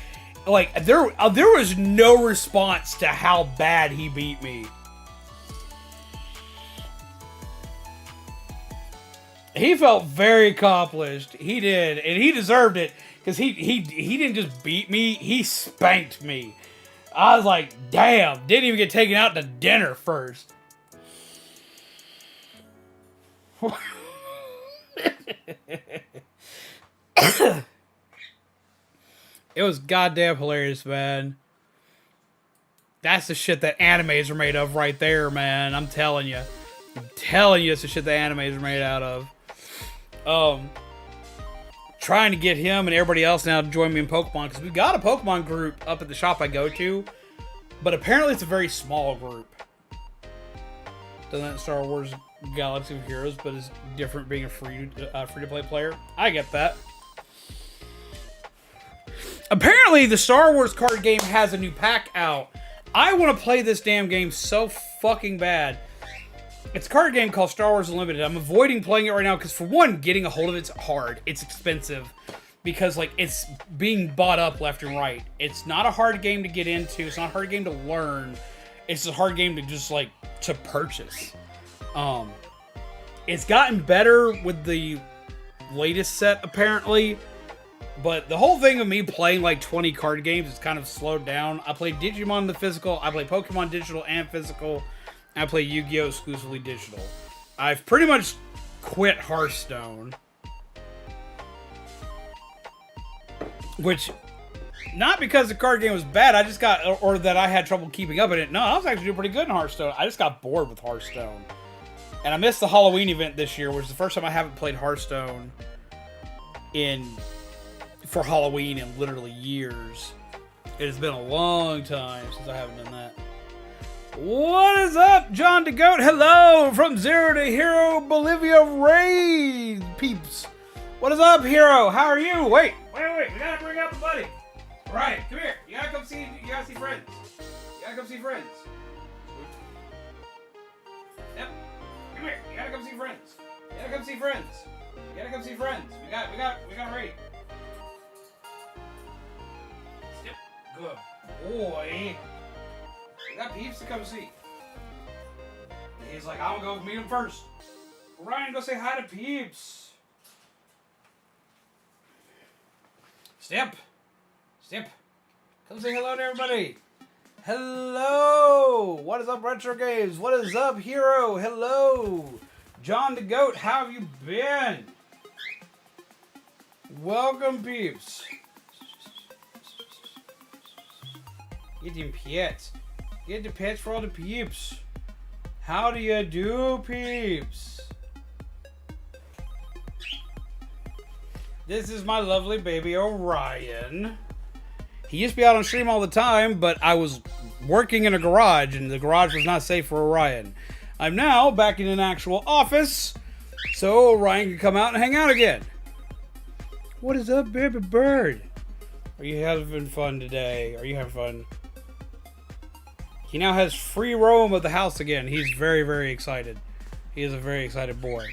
A: Like, there was no response to how bad he beat me. He felt very accomplished. He did. And he deserved it. Because he didn't just beat me. He spanked me. I was like, damn. Didn't even get taken out to dinner first. It was goddamn hilarious, man. That's the shit that animes are made of right there, man. I'm telling you. It's the shit that animes are made out of. Trying to get him and everybody else now to join me in Pokemon, because we've got a Pokemon group up at the shop I go to, but apparently it's a very small group. Doesn't that Star Wars Galaxy of Heroes, but it's different being a free-to-play player. I get that. Apparently, the Star Wars card game has a new pack out. I want to play this damn game so fucking bad. It's a card game called Star Wars Unlimited. I'm avoiding playing it right now because, for one, getting a hold of it's hard. It's expensive. because like it's being bought up left and right. It's not a hard game to get into. It's not a hard game to learn. It's a hard game to just like to purchase. It's gotten better with the latest set apparently, but the whole thing of me playing like 20 card games is kind of slowed down. I play Digimon the physical. I play Pokemon digital and physical. I play Yu-Gi-Oh! Exclusively digital. I've pretty much quit Hearthstone. Which, not because the card game was bad, I just got, or that I had trouble keeping up in it. No, I was actually doing pretty good in Hearthstone. I just got bored with Hearthstone. And I missed the Halloween event this year, which is the first time I haven't played Hearthstone for Halloween in literally years. It has been a long time since I haven't done that. What is up, John the Goat? Hello from Zero to Hero Bolivia Raid, peeps. What is up, Hero? How are you? Wait. We gotta bring out the buddy. Right, come here. You gotta come see. You gotta see friends. You gotta come see friends. Yep. Come here. You gotta come see friends. You gotta come see friends. You gotta come see friends. We got a raid. Yep. Good boy. We got peeps to come see. He's like, I'm gonna go meet him first. Ryan, go say hi to peeps. Step. Come say hello to everybody. Hello. What is up, Retro Games? What is up, Hero? Hello. John the Goat, how have you been? Welcome, peeps. Get them pets. Get the pets for all the peeps. How do you do, peeps? This is my lovely baby Orion. He used to be out on stream all the time, but I was working in a garage, and the garage was not safe for Orion. I'm now back in an actual office, so Orion can come out and hang out again. What is up, baby bird? Are you having fun today? Are you having fun? He now has free roam of the house again. He's very, very excited. He is a very excited boy.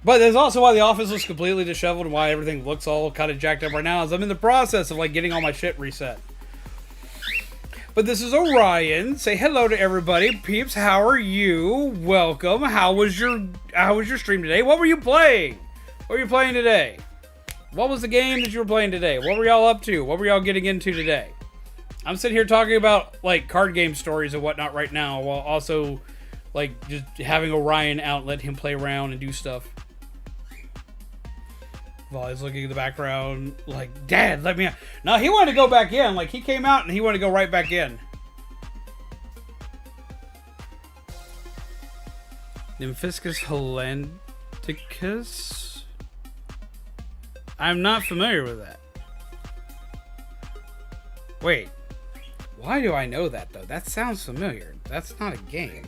A: But that's also why the office looks completely disheveled and why everything looks all kind of jacked up right now, is I'm in the process of like getting all my shit reset. But this is Orion. Say hello to everybody. Peeps, how are you? Welcome. How was your stream today? What were you playing? What were you playing today? What was the game that you were playing today? What were y'all up to? What were y'all getting into today? I'm sitting here talking about like card game stories and whatnot right now, while also like just having Orion out, let him play around and do stuff. While he's looking in the background, like, Dad, let me out. No, he wanted to go back in. Like, he came out and he wanted to go right back in. Nymphiscus hollandicus? I'm not familiar with that. Wait. Why do I know that, though? That sounds familiar. That's not a game.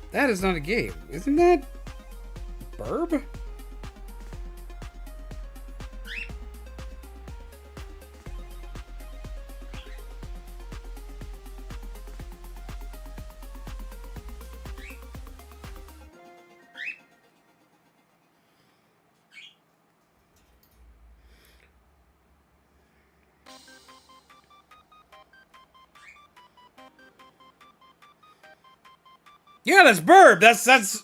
A: That is not a game. Isn't that Burb? Yeah, that's Burb. That's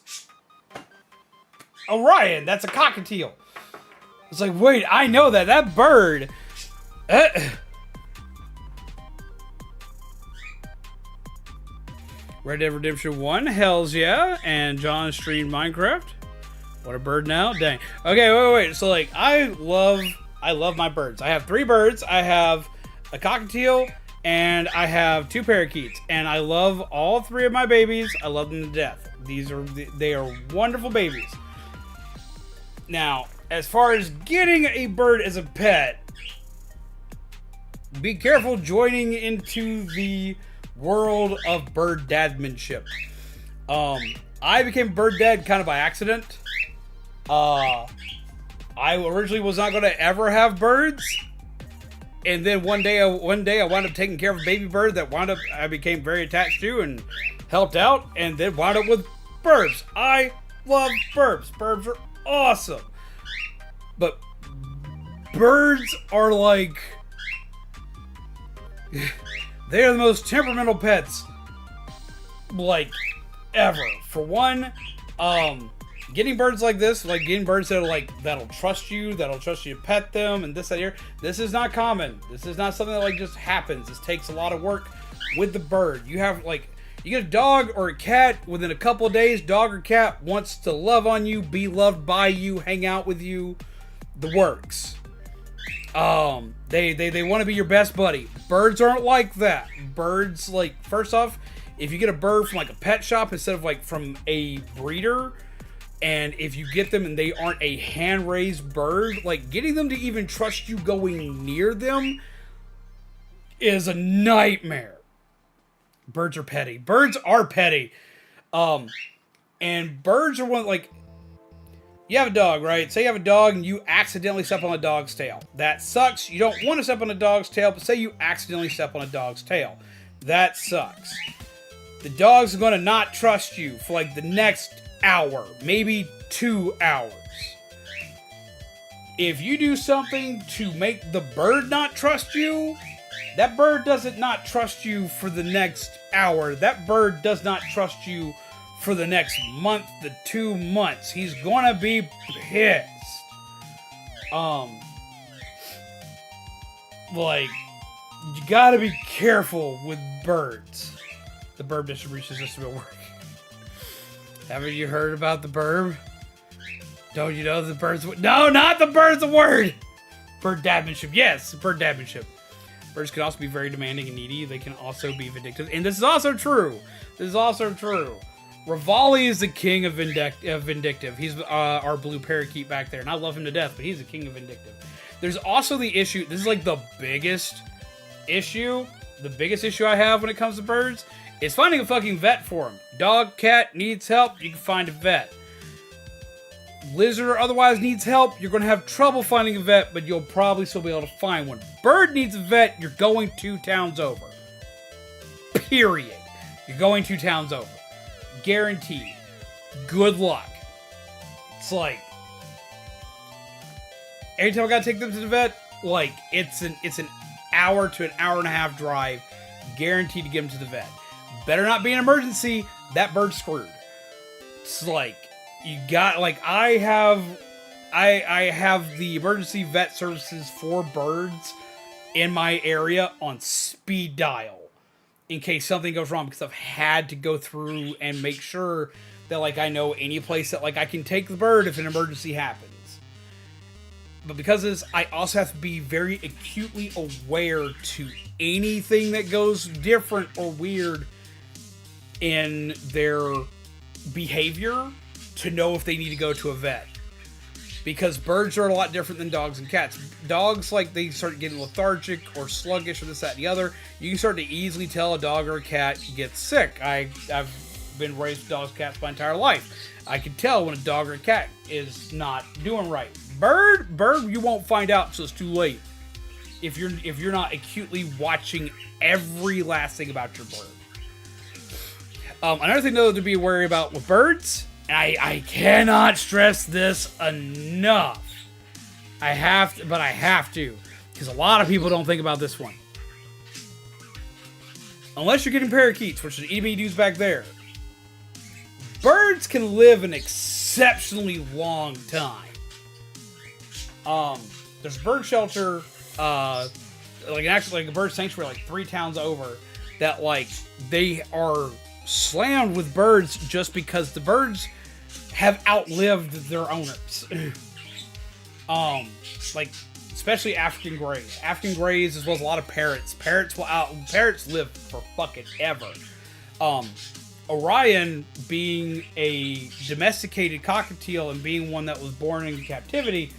A: Orion. That's a cockatiel. It's like, wait, I know that. That bird. Red Dead Redemption 1. Hells yeah. And John streamed Minecraft. What a bird now. Dang. Okay, wait. So, like, I love my birds. I have 3 birds. I have a cockatiel. And I have 2 parakeets, and I love all 3 of my babies. I love them to death. They are wonderful babies. Now, as far as getting a bird as a pet, be careful joining into the world of bird dadmanship. I became bird dad kind of by accident. I originally was not going to ever have birds. And then one day I wound up taking care of a baby bird that I became very attached to and helped out, and then wound up with burbs. I love burbs. Burbs are awesome. But birds are like... they are the most temperamental pets, like, ever. For one, getting birds like this, like getting birds that are like, that'll trust you to pet them, and this, that, here, this is not common. This is not something that like just happens. This takes a lot of work with the bird. You have like, you get a dog or a cat, within a couple of days, dog or cat wants to love on you, be loved by you, hang out with you, the works. They want to be your best buddy. Birds aren't like that. Birds, like, first off, if you get a bird from like a pet shop instead of like from a breeder, and if you get them and they aren't a hand-raised bird, like getting them to even trust you going near them is a nightmare. Birds are petty. Birds are petty. And birds are one, like, you have a dog, right? Say you have a dog and you accidentally step on a dog's tail. That sucks. You don't want to step on a dog's tail, but say you accidentally step on a dog's tail. That sucks. The dog's going to not trust you for like the next hour, maybe 2 hours. If you do something to make the bird not trust you, that bird doesn't not trust you for the next hour. That bird does not trust you for the next month to 2 months. He's gonna be pissed. Like, you gotta be careful with birds. The burb distribution system at work. Haven't you heard about the burb? Don't you know the bird's... No, not the bird's a word! Birdadmanship. Yes, birdadmanship. Birds can also be very demanding and needy. They can also be vindictive. And this is also true. This is also true. Rivali is the king of vindictive. He's our blue parakeet back there. And I love him to death, but he's the king of vindictive. There's also the issue... This is like the biggest issue. The biggest issue I have when it comes to birds is finding a fucking vet for him. Dog, cat, needs help, you can find a vet. Lizard or otherwise needs help, you're going to have trouble finding a vet, but you'll probably still be able to find one. Bird needs a vet, you're going 2 towns over. Period. You're going 2 towns over. Guaranteed. Good luck. It's like, every time I gotta take them to the vet, like, it's an hour to an hour and a half drive, guaranteed to get them to the vet. Better not be an emergency, that bird's screwed. It's like, you got, like, I have the emergency vet services for birds in my area on speed dial in case something goes wrong, because I've had to go through and make sure that, like, I know any place that, like, I can take the bird if an emergency happens. But because of this, I also have to be very acutely aware to anything that goes different or weird in their behavior to know if they need to go to a vet. Because birds are a lot different than dogs and cats. Dogs, like, they start getting lethargic or sluggish or this, that, and the other. You can start to easily tell a dog or a cat gets sick. I've been raised with dogs and cats my entire life. I can tell when a dog or a cat is not doing right. Bird, you won't find out until it's too late. If you're not acutely watching every last thing about your bird. Another thing, though, to be wary about with birds, and I cannot stress this enough. I have to, because a lot of people don't think about this one. Unless you're getting parakeets, which is EB dudes back there, birds can live an exceptionally long time. There's a bird shelter, like a bird sanctuary, like 3 towns over, that, like, they are slammed with birds just because the birds have outlived their owners. Like, especially African greys. African greys, as well as a lot of parrots. Parrots live for fucking ever. Orion, being a domesticated cockatiel and being one that was born in captivity,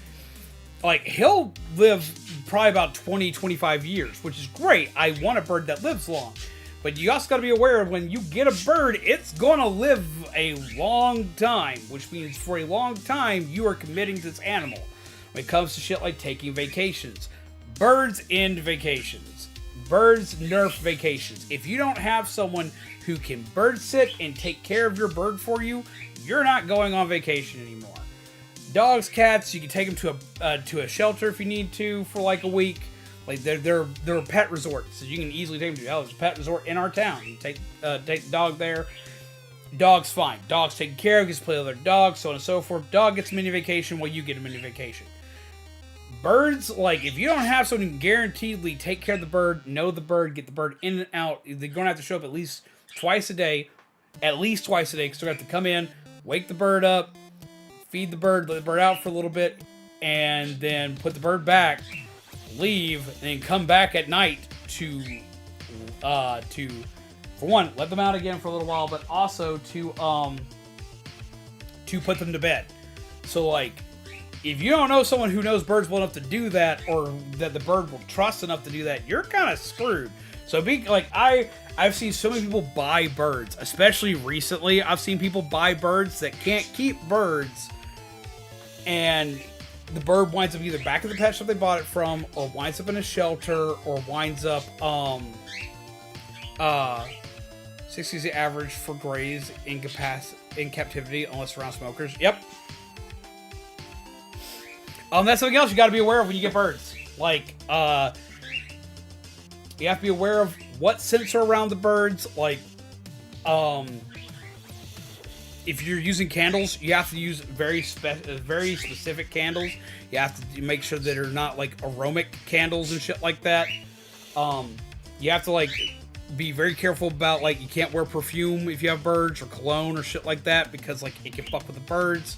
A: like, he'll live probably about 20, 25 years, which is great. I want a bird that lives long. But you also got to be aware of when you get a bird, it's going to live a long time, which means for a long time, you are committing to this animal. When it comes to shit like taking vacations, birds end vacations. Birds nerf vacations. If you don't have someone who can bird sit and take care of your bird for you, you're not going on vacation anymore. dogs, cats, you can take them to a shelter if you need to for like a week. Like they're a pet resort, so you can easily take them to. There's a pet resort in our town. You take the dog there. Dog's fine. Dog's taken care of. Gets to play with other dogs, so on and so forth. Dog gets a mini vacation while you get a mini vacation. Birds, like, if you don't have someone who can guaranteedly take care of the bird, know the bird, get the bird in and out, they're going to have to show up at least twice a day. At least twice a day, because they're going to have to come in, wake the bird up, feed the bird, let the bird out for a little bit, and then put the bird back, leave, and then come back at night to for one, let them out again for a little while, but also to put them to bed. So, like, if you don't know someone who knows birds well enough to do that, or that the bird will trust enough to do that, you're kind of screwed. So, I've seen so many people buy birds, especially recently. I've seen people buy birds that can't keep birds, and the bird winds up either back at the pet shop they bought it from, or winds up in a shelter, or winds up 60 is the average for grays in captivity, unless around smokers. Yep. That's something else you got to be aware of when you get birds. Like, you have to be aware of what scents are around the birds. Like, if you're using candles, you have to use very specific candles. You have to make sure that they're not like aromatic candles and shit like that. You have to like be very careful about, like, you can't wear perfume if you have birds, or cologne or shit like that, because like it can fuck with the birds.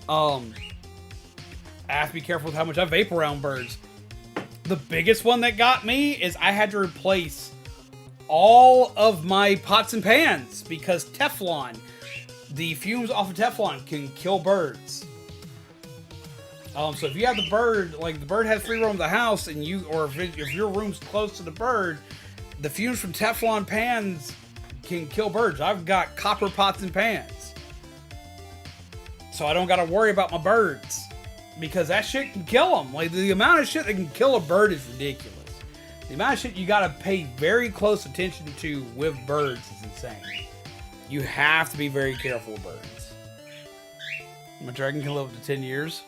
A: I have to be careful with how much I vape around birds. The biggest one that got me is I had to replace all of my pots and pans because Teflon, the fumes off of Teflon can kill birds. So if you have the bird, like the bird has free roam of the house, and if your room's close to the bird, the fumes from Teflon pans can kill birds. I've got copper pots and pans, so I don't got to worry about my birds, because that shit can kill them. Like, the amount of shit that can kill a bird is ridiculous. The amount of shit you got to pay very close attention to with birds is insane. You have to be very careful with birds. My dragon can live up to 10 years.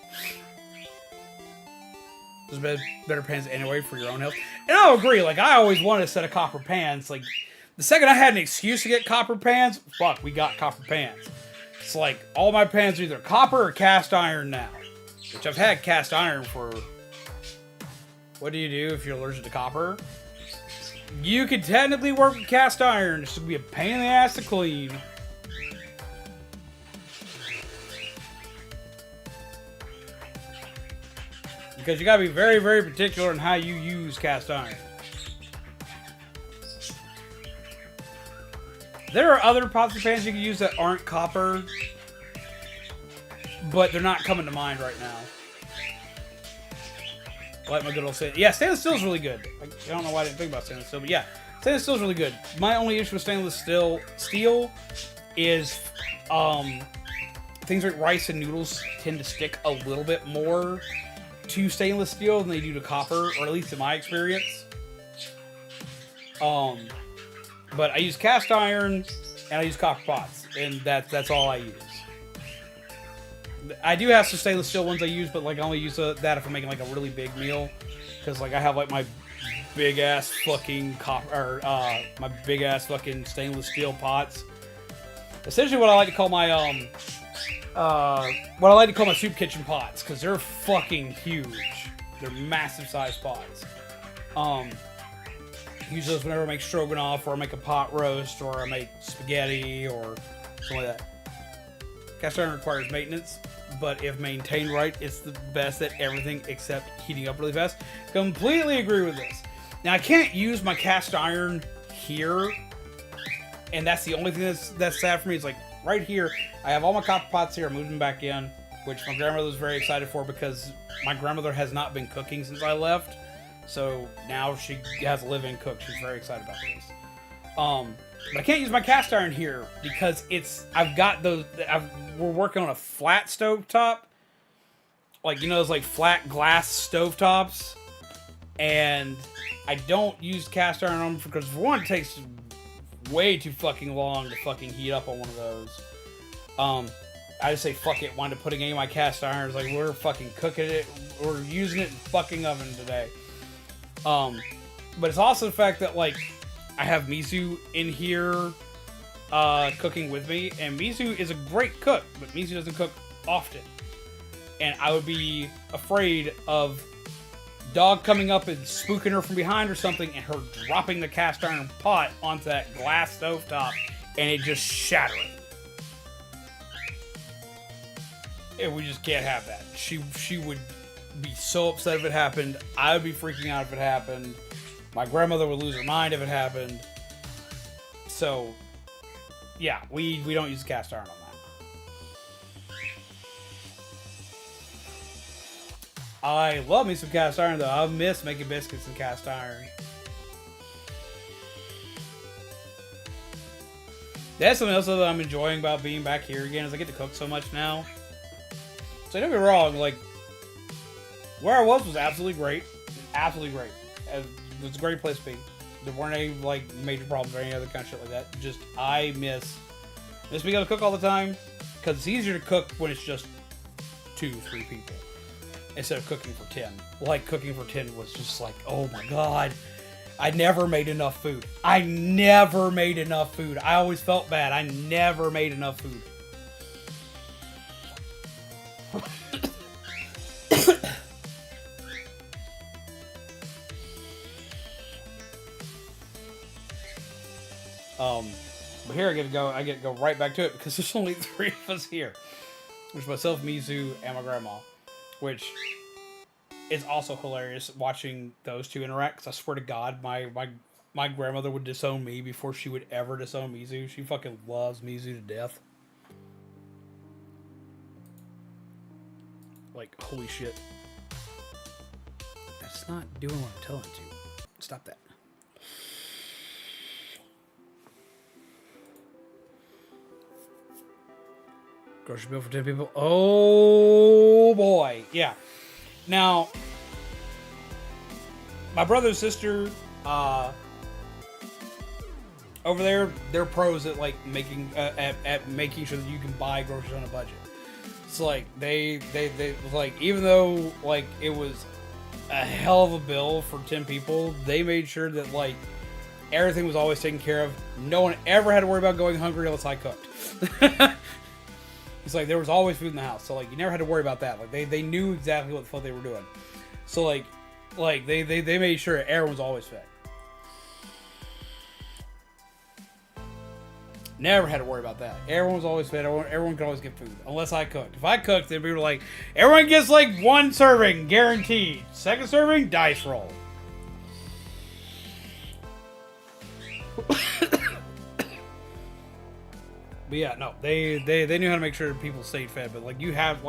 A: There's better pans anyway for your own health. And I'll agree, like, I always wanted a set of copper pans. Like, the second I had an excuse to get copper pans, fuck, we got copper pans. It's like, all my pans are either copper or cast iron now. Which I've had cast iron for... What do you do if you're allergic to copper? You could technically work with cast iron. It's going to be a pain in the ass to clean. Because you got to be very, very particular in how you use cast iron. There are other pots and pans you can use that aren't copper, but they're not coming to mind right now. Like my good old stainless. Yeah, stainless steel is really good. I don't know why I didn't think about stainless steel, but yeah, stainless steel is really good. My only issue with stainless steel is things like rice and noodles tend to stick a little bit more to stainless steel than they do to copper, or at least in my experience. But I use cast iron and I use copper pots, and that's all I use. I do have some stainless steel ones I use, but like I only use that if I'm making like a really big meal, because like I have like my big ass fucking my big ass fucking stainless steel pots. Essentially, what I like to call my soup kitchen pots, because they're fucking huge. They're massive size pots. Use those whenever I make stroganoff, or I make a pot roast, or I make spaghetti, or something like that. Cast iron requires maintenance, but if maintained right, it's the best at everything except heating up really fast. Completely agree with this. Now, I can't use my cast iron here, and that's the only thing that's sad for me. Is like right here, I have all my copper pots here. I moved them back in, which my grandmother was very excited for, because my grandmother has not been cooking since I left. So now she has a live-in cook. She's very excited about this. But I can't use my cast iron here because we're working on a flat stove top. Like, you know, those like flat glass stove tops. And I don't use cast iron on them because, for one, it takes way too fucking long to fucking heat up on one of those. I just say fuck it, wind up putting any of my cast irons. Like, we're fucking cooking it, we're using it in fucking oven today. But it's also the fact that, like, I have Mizu in here cooking with me, and Mizu is a great cook, but Mizu doesn't cook often. And I would be afraid of dog coming up and spooking her from behind or something, and her dropping the cast iron pot onto that glass stovetop, and it just shattering. And we just can't have that. She would be so upset if it happened. I would be freaking out if it happened. My grandmother would lose her mind if it happened. So, yeah, we don't use cast iron on that. I love me some cast iron, though. I miss making biscuits in cast iron. That's something else that I'm enjoying about being back here again, is I get to cook so much now. So don't get me wrong, like, where I was absolutely great. Absolutely great. It was a great place to be. There weren't any, like, major problems or any other kind of shit like that. Just, I miss being able to cook all the time, because it's easier to cook when it's just 2-3 people, instead of cooking for 10. Like, cooking for 10 was just like, oh my god, I never made enough food. I always felt bad. I never made enough food. But here I get to go right back to it, because there's only 3 of us here. There's myself, Mizu, and my grandma. Which is also hilarious watching those two interact, because I swear to God, my grandmother would disown me before she would ever disown Mizu. She fucking loves Mizu to death. Like, holy shit. That's not doing what I'm telling it to. Stop that. Grocery bill for 10 people. Oh boy. Yeah. Now, my brother and sister, over there, they're pros at like making sure that you can buy groceries on a budget. It's like they like, even though like it was a hell of a bill for 10 people, they made sure that like everything was always taken care of. No one ever had to worry about going hungry unless I cooked. It's like there was always food in the house, so like you never had to worry about that. Like they knew exactly what the fuck they were doing. So like they made sure everyone was always fed. Never had to worry about that. Everyone was always fed. Everyone could always get food, unless I cooked. If I cooked, then we were like, everyone gets like 1 serving, guaranteed. 2nd serving, dice roll. But yeah, no, they knew how to make sure people stayed fed. But like you have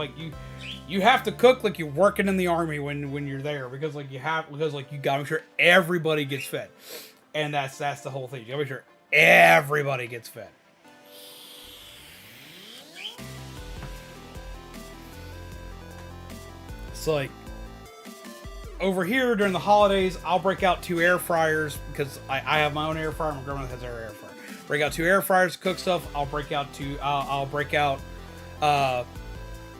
A: to cook like you're working in the army when you're there, because you gotta make sure everybody gets fed, and that's the whole thing. You gotta make sure everybody gets fed. So like over here during the holidays, I'll break out 2 air fryers, because I have my own air fryer. My grandma has her air fryer. Break out 2 air fryers to cook stuff. I'll break out my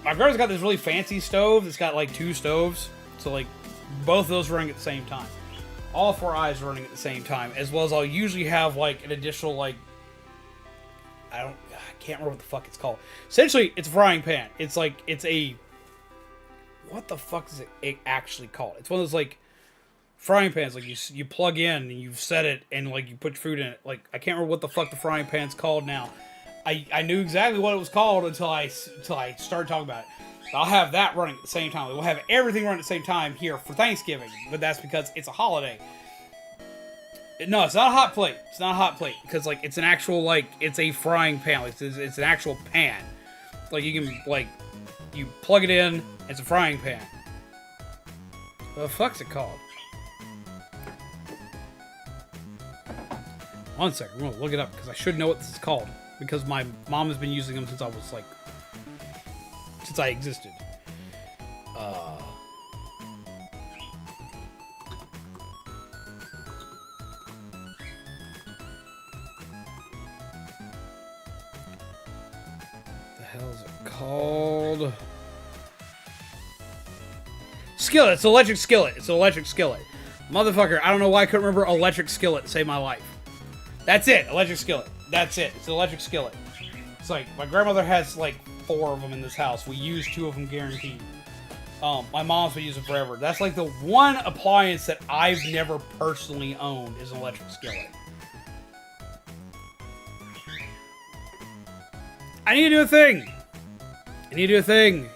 A: grandma's got this really fancy stove that's got like 2 stoves, so like both of those running at the same time. All 4 eyes running at the same time, as well as I'll usually have like an additional like, I can't remember what the fuck it's called. Essentially, it's a frying pan. It's a, what the fuck is it actually called? It's one of those like frying pans, like you plug in and you set it and like you put your food in it. Like, I can't remember what the fuck the frying pan's called now. I knew exactly what it was called until I started talking about it. I'll have that running at the same time. We'll have everything running at the same time here for Thanksgiving, but that's because it's a holiday. No, it's not a hot plate. It's not a hot plate, because like it's an actual, like, it's a frying pan. Like, it's an actual pan. Like, you can like, you plug it in. It's a frying pan. What the fuck's it called? One second, I'm gonna look it up, because I should know what this is called, because my mom has been using them since I existed. The hell is it called? called? Skillet. It's an electric skillet. It's an electric skillet. Motherfucker, I don't know why I couldn't remember electric skillet to save my life. That's it. Electric skillet. That's it. It's an electric skillet. It's like, my grandmother has like 4 of them in this house. We use 2 of them guaranteed. My mom's been using forever. That's like the one appliance that I've never personally owned is an electric skillet. I need to do a thing. I need to do a thing.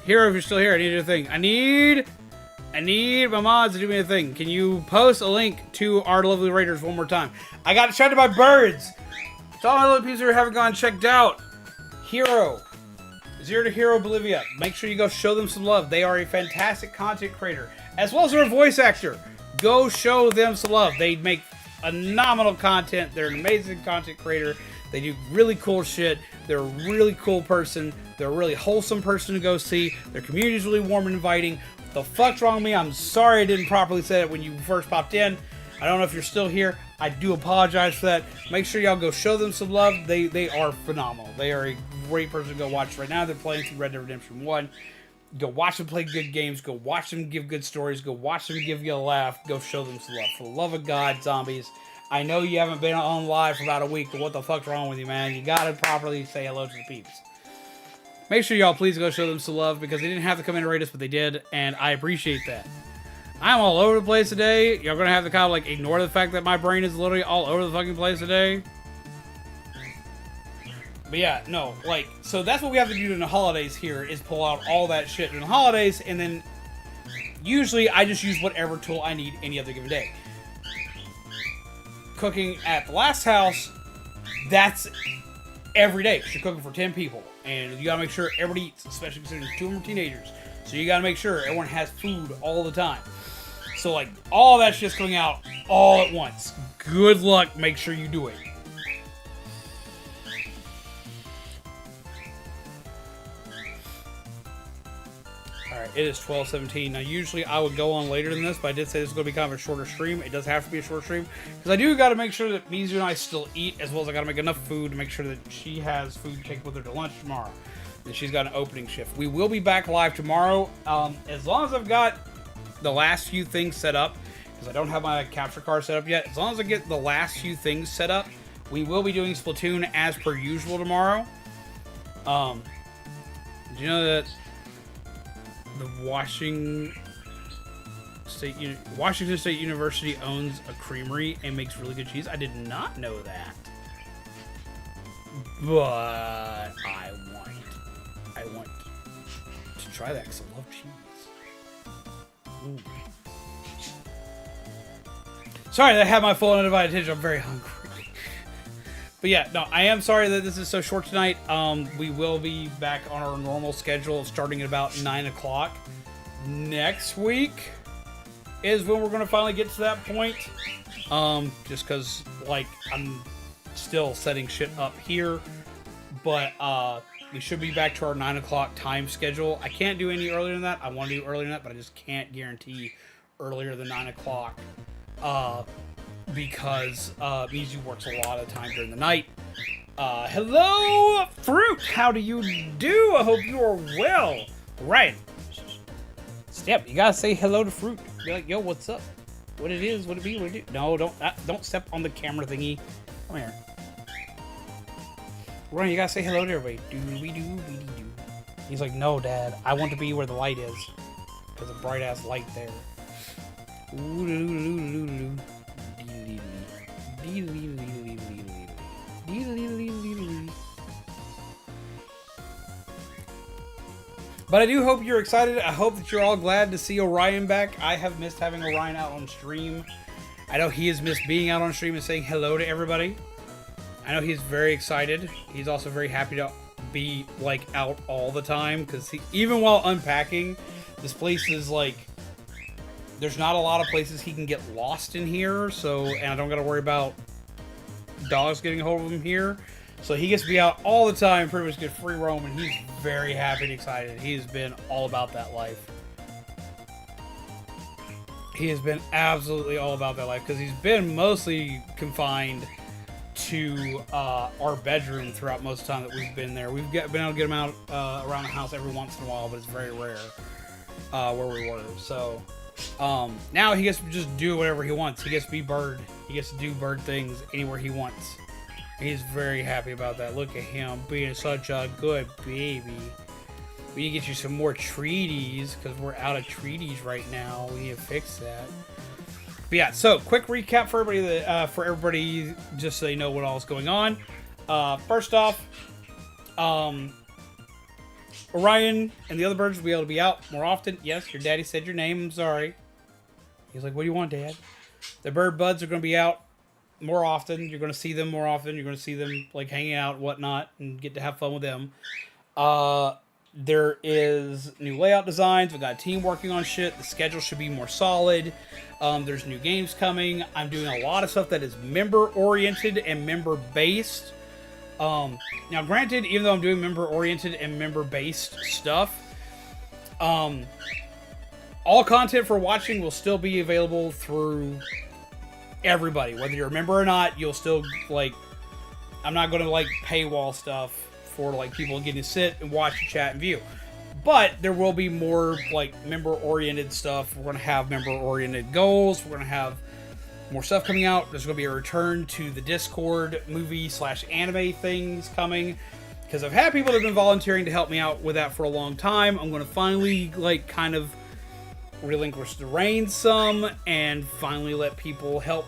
A: Hero, if you're still here, I need to do a thing. I need my mods to do me a thing. Can you post a link to our lovely raiders one more time? I got distracted by birds. To all my little people who haven't gone checked out. Hero. Zero to Hero Bolivia. Make sure you go show them some love. They are a fantastic content creator. As well as they're a voice actor. Go show them some love. They make phenomenal content. They're an amazing content creator. They do really cool shit. They're a really cool person. They're a really wholesome person to go see. Their community is really warm and inviting. What the fuck's wrong with me? I'm sorry I didn't properly say it when you first popped in. I don't know if you're still here. I do apologize for that. Make sure y'all go show them some love. They are phenomenal. They are a great person to go watch right now. They're playing through Red Dead Redemption 1. Go watch them play good games. Go watch them give good stories. Go watch them give you a laugh. Go show them some love. For the love of God, zombies. I know you haven't been on live for about a week, but what the fuck's wrong with you, man? You gotta properly say hello to the peeps. Make sure y'all please go show them some love because they didn't have to come in and raid us, but they did, and I appreciate that. I'm all over the place today. You're gonna have to kind of like ignore the fact that my brain is literally all over the fucking place today. But yeah, no, like, so that's what we have to do during the holidays here is pull out all that shit during the holidays, and then usually I just use whatever tool I need any other given day. Cooking at the last house, that's every day. You're cooking for 10 people, and you gotta make sure everybody eats, especially considering 2 of them are teenagers. So you gotta make sure everyone has food all the time. So like, all that shit's coming out all at once. Good luck, make sure you do it. Alright, it is 12:17. Now usually I would go on later than this, but I did say this is going to be kind of a shorter stream. It does have to be a short stream, because I do got to make sure that Mizu and I still eat, as well as I got to make enough food to make sure that she has food to take with her to lunch tomorrow. And she's got an opening shift. We will be back live tomorrow, as long as I've got the last few things set up, because I don't have my capture card set up yet. As long as I get the last few things set up, we will be doing Splatoon as per usual tomorrow. Do you know that the Washington State University owns a creamery and makes really good cheese? I did not know that. But I want to try that because I love cheese. Ooh. Sorry that I have my full undivided attention. I'm very hungry. But yeah, no, I am sorry that this is so short tonight. We will be back on our normal schedule starting at about 9 o'clock. Next week is when we're going to finally get to that point. Just because, like, I'm still setting shit up here. But we should be back to our 9 o'clock time schedule. I can't do any earlier than that. I want to do earlier than that, but I just can't guarantee earlier than 9 o'clock. Because Mizu works a lot of time during the night. Hello, Fruit! How do you do? I hope you are well. Right. Step, you gotta say hello to Fruit. Be like, yo, what's up? What it is, what it be, what it do. No, don't step on the camera thingy. Come here. Ryan, you gotta say hello to everybody. Do. He's like, no, Dad. I want to be where the light is. There's a bright-ass light there. But I do hope you're excited. I hope that you're all glad to see Orion back. I have missed having Orion out on stream. I know he has missed being out on stream and saying hello to everybody. I know he's very excited. He's also very happy to be like out all the time, because even while unpacking, this place is like, there's not a lot of places he can get lost in here, so, and I don't gotta worry about dogs getting a hold of him here. So he gets to be out all the time, pretty much get free roam, and he's very happy and excited. He's been all about that life. He has been absolutely all about that life, because he's been mostly confined to our bedroom throughout most of the time that we've been there. Been able to get him out around the house every once in a while, but it's very rare where we were. So now he gets to just do whatever he wants. He gets to be bird. He gets to do bird things anywhere he wants. He's very happy about that. Look at him being such a good baby. We need to get you some more treaties because we're out of treaties right now. We need to fix that. But yeah, so quick recap for everybody, just so they know what all is going on. First off, Orion and the other birds will be able to be out more often. Yes, your daddy said your name. I'm sorry. He's like, what do you want, Dad? The bird buds are going to be out more often. You're going to see them more often. You're going to see them like hanging out and whatnot and get to have fun with them. There is new layout designs. We've got a team working on shit. The schedule should be more solid. There's new games coming. I'm doing a lot of stuff that is member-oriented and member-based. Now, granted, even though I'm doing member-oriented and member-based stuff, all content for watching will still be available through everybody. Whether you're a member or not, you'll still, like... I'm not going to, like, paywall stuff for, like, people getting to sit and watch, chat, and view. But there will be more, like, member-oriented stuff. We're going to have member-oriented goals. We're going to have more stuff coming out. There's going to be a return to the Discord movie/anime things coming. Because I've had people that have been volunteering to help me out with that for a long time. I'm going to finally, like, kind of relinquish the reins some. And finally let people help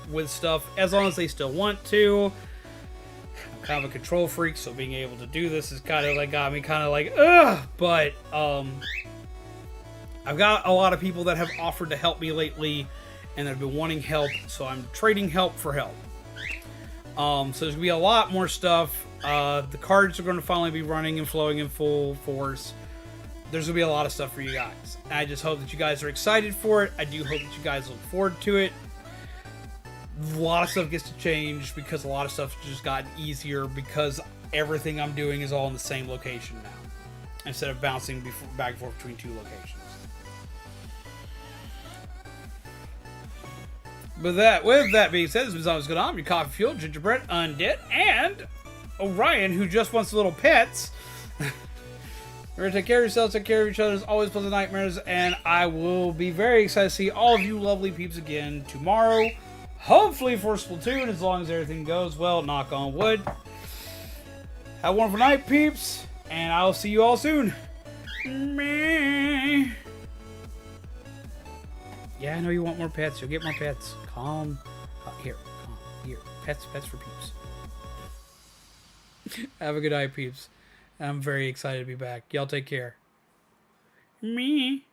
A: with stuff as long as they still want to. I'm kind of a control freak, so being able to do this is kind of like got me kind of like, ugh. But I've got a lot of people that have offered to help me lately, and have been wanting help, so I'm trading help for help. So there's gonna be a lot more stuff. The cards are going to finally be running and flowing in full force. There's gonna be a lot of stuff for you guys. And I just hope that you guys are excited for it. I do hope that you guys look forward to it. A lot of stuff gets to change because a lot of stuff has just gotten easier because everything I'm doing is all in the same location now, instead of bouncing back and forth between two locations. With that being said, this is always good on your coffee fuel, gingerbread, undead, and Orion, who just wants little pets. Remember to take care of yourselves, take care of each other, always pleasant nightmares, and I will be very excited to see all of you lovely peeps again tomorrow. Hopefully for Splatoon, as long as everything goes well, knock on wood. Have a wonderful night, peeps, and I'll see you all soon. Meh. Yeah, I know you want more pets. You'll get more pets. Calm. Here. Pets for peeps. Have a good night, peeps. I'm very excited to be back. Y'all take care. Me.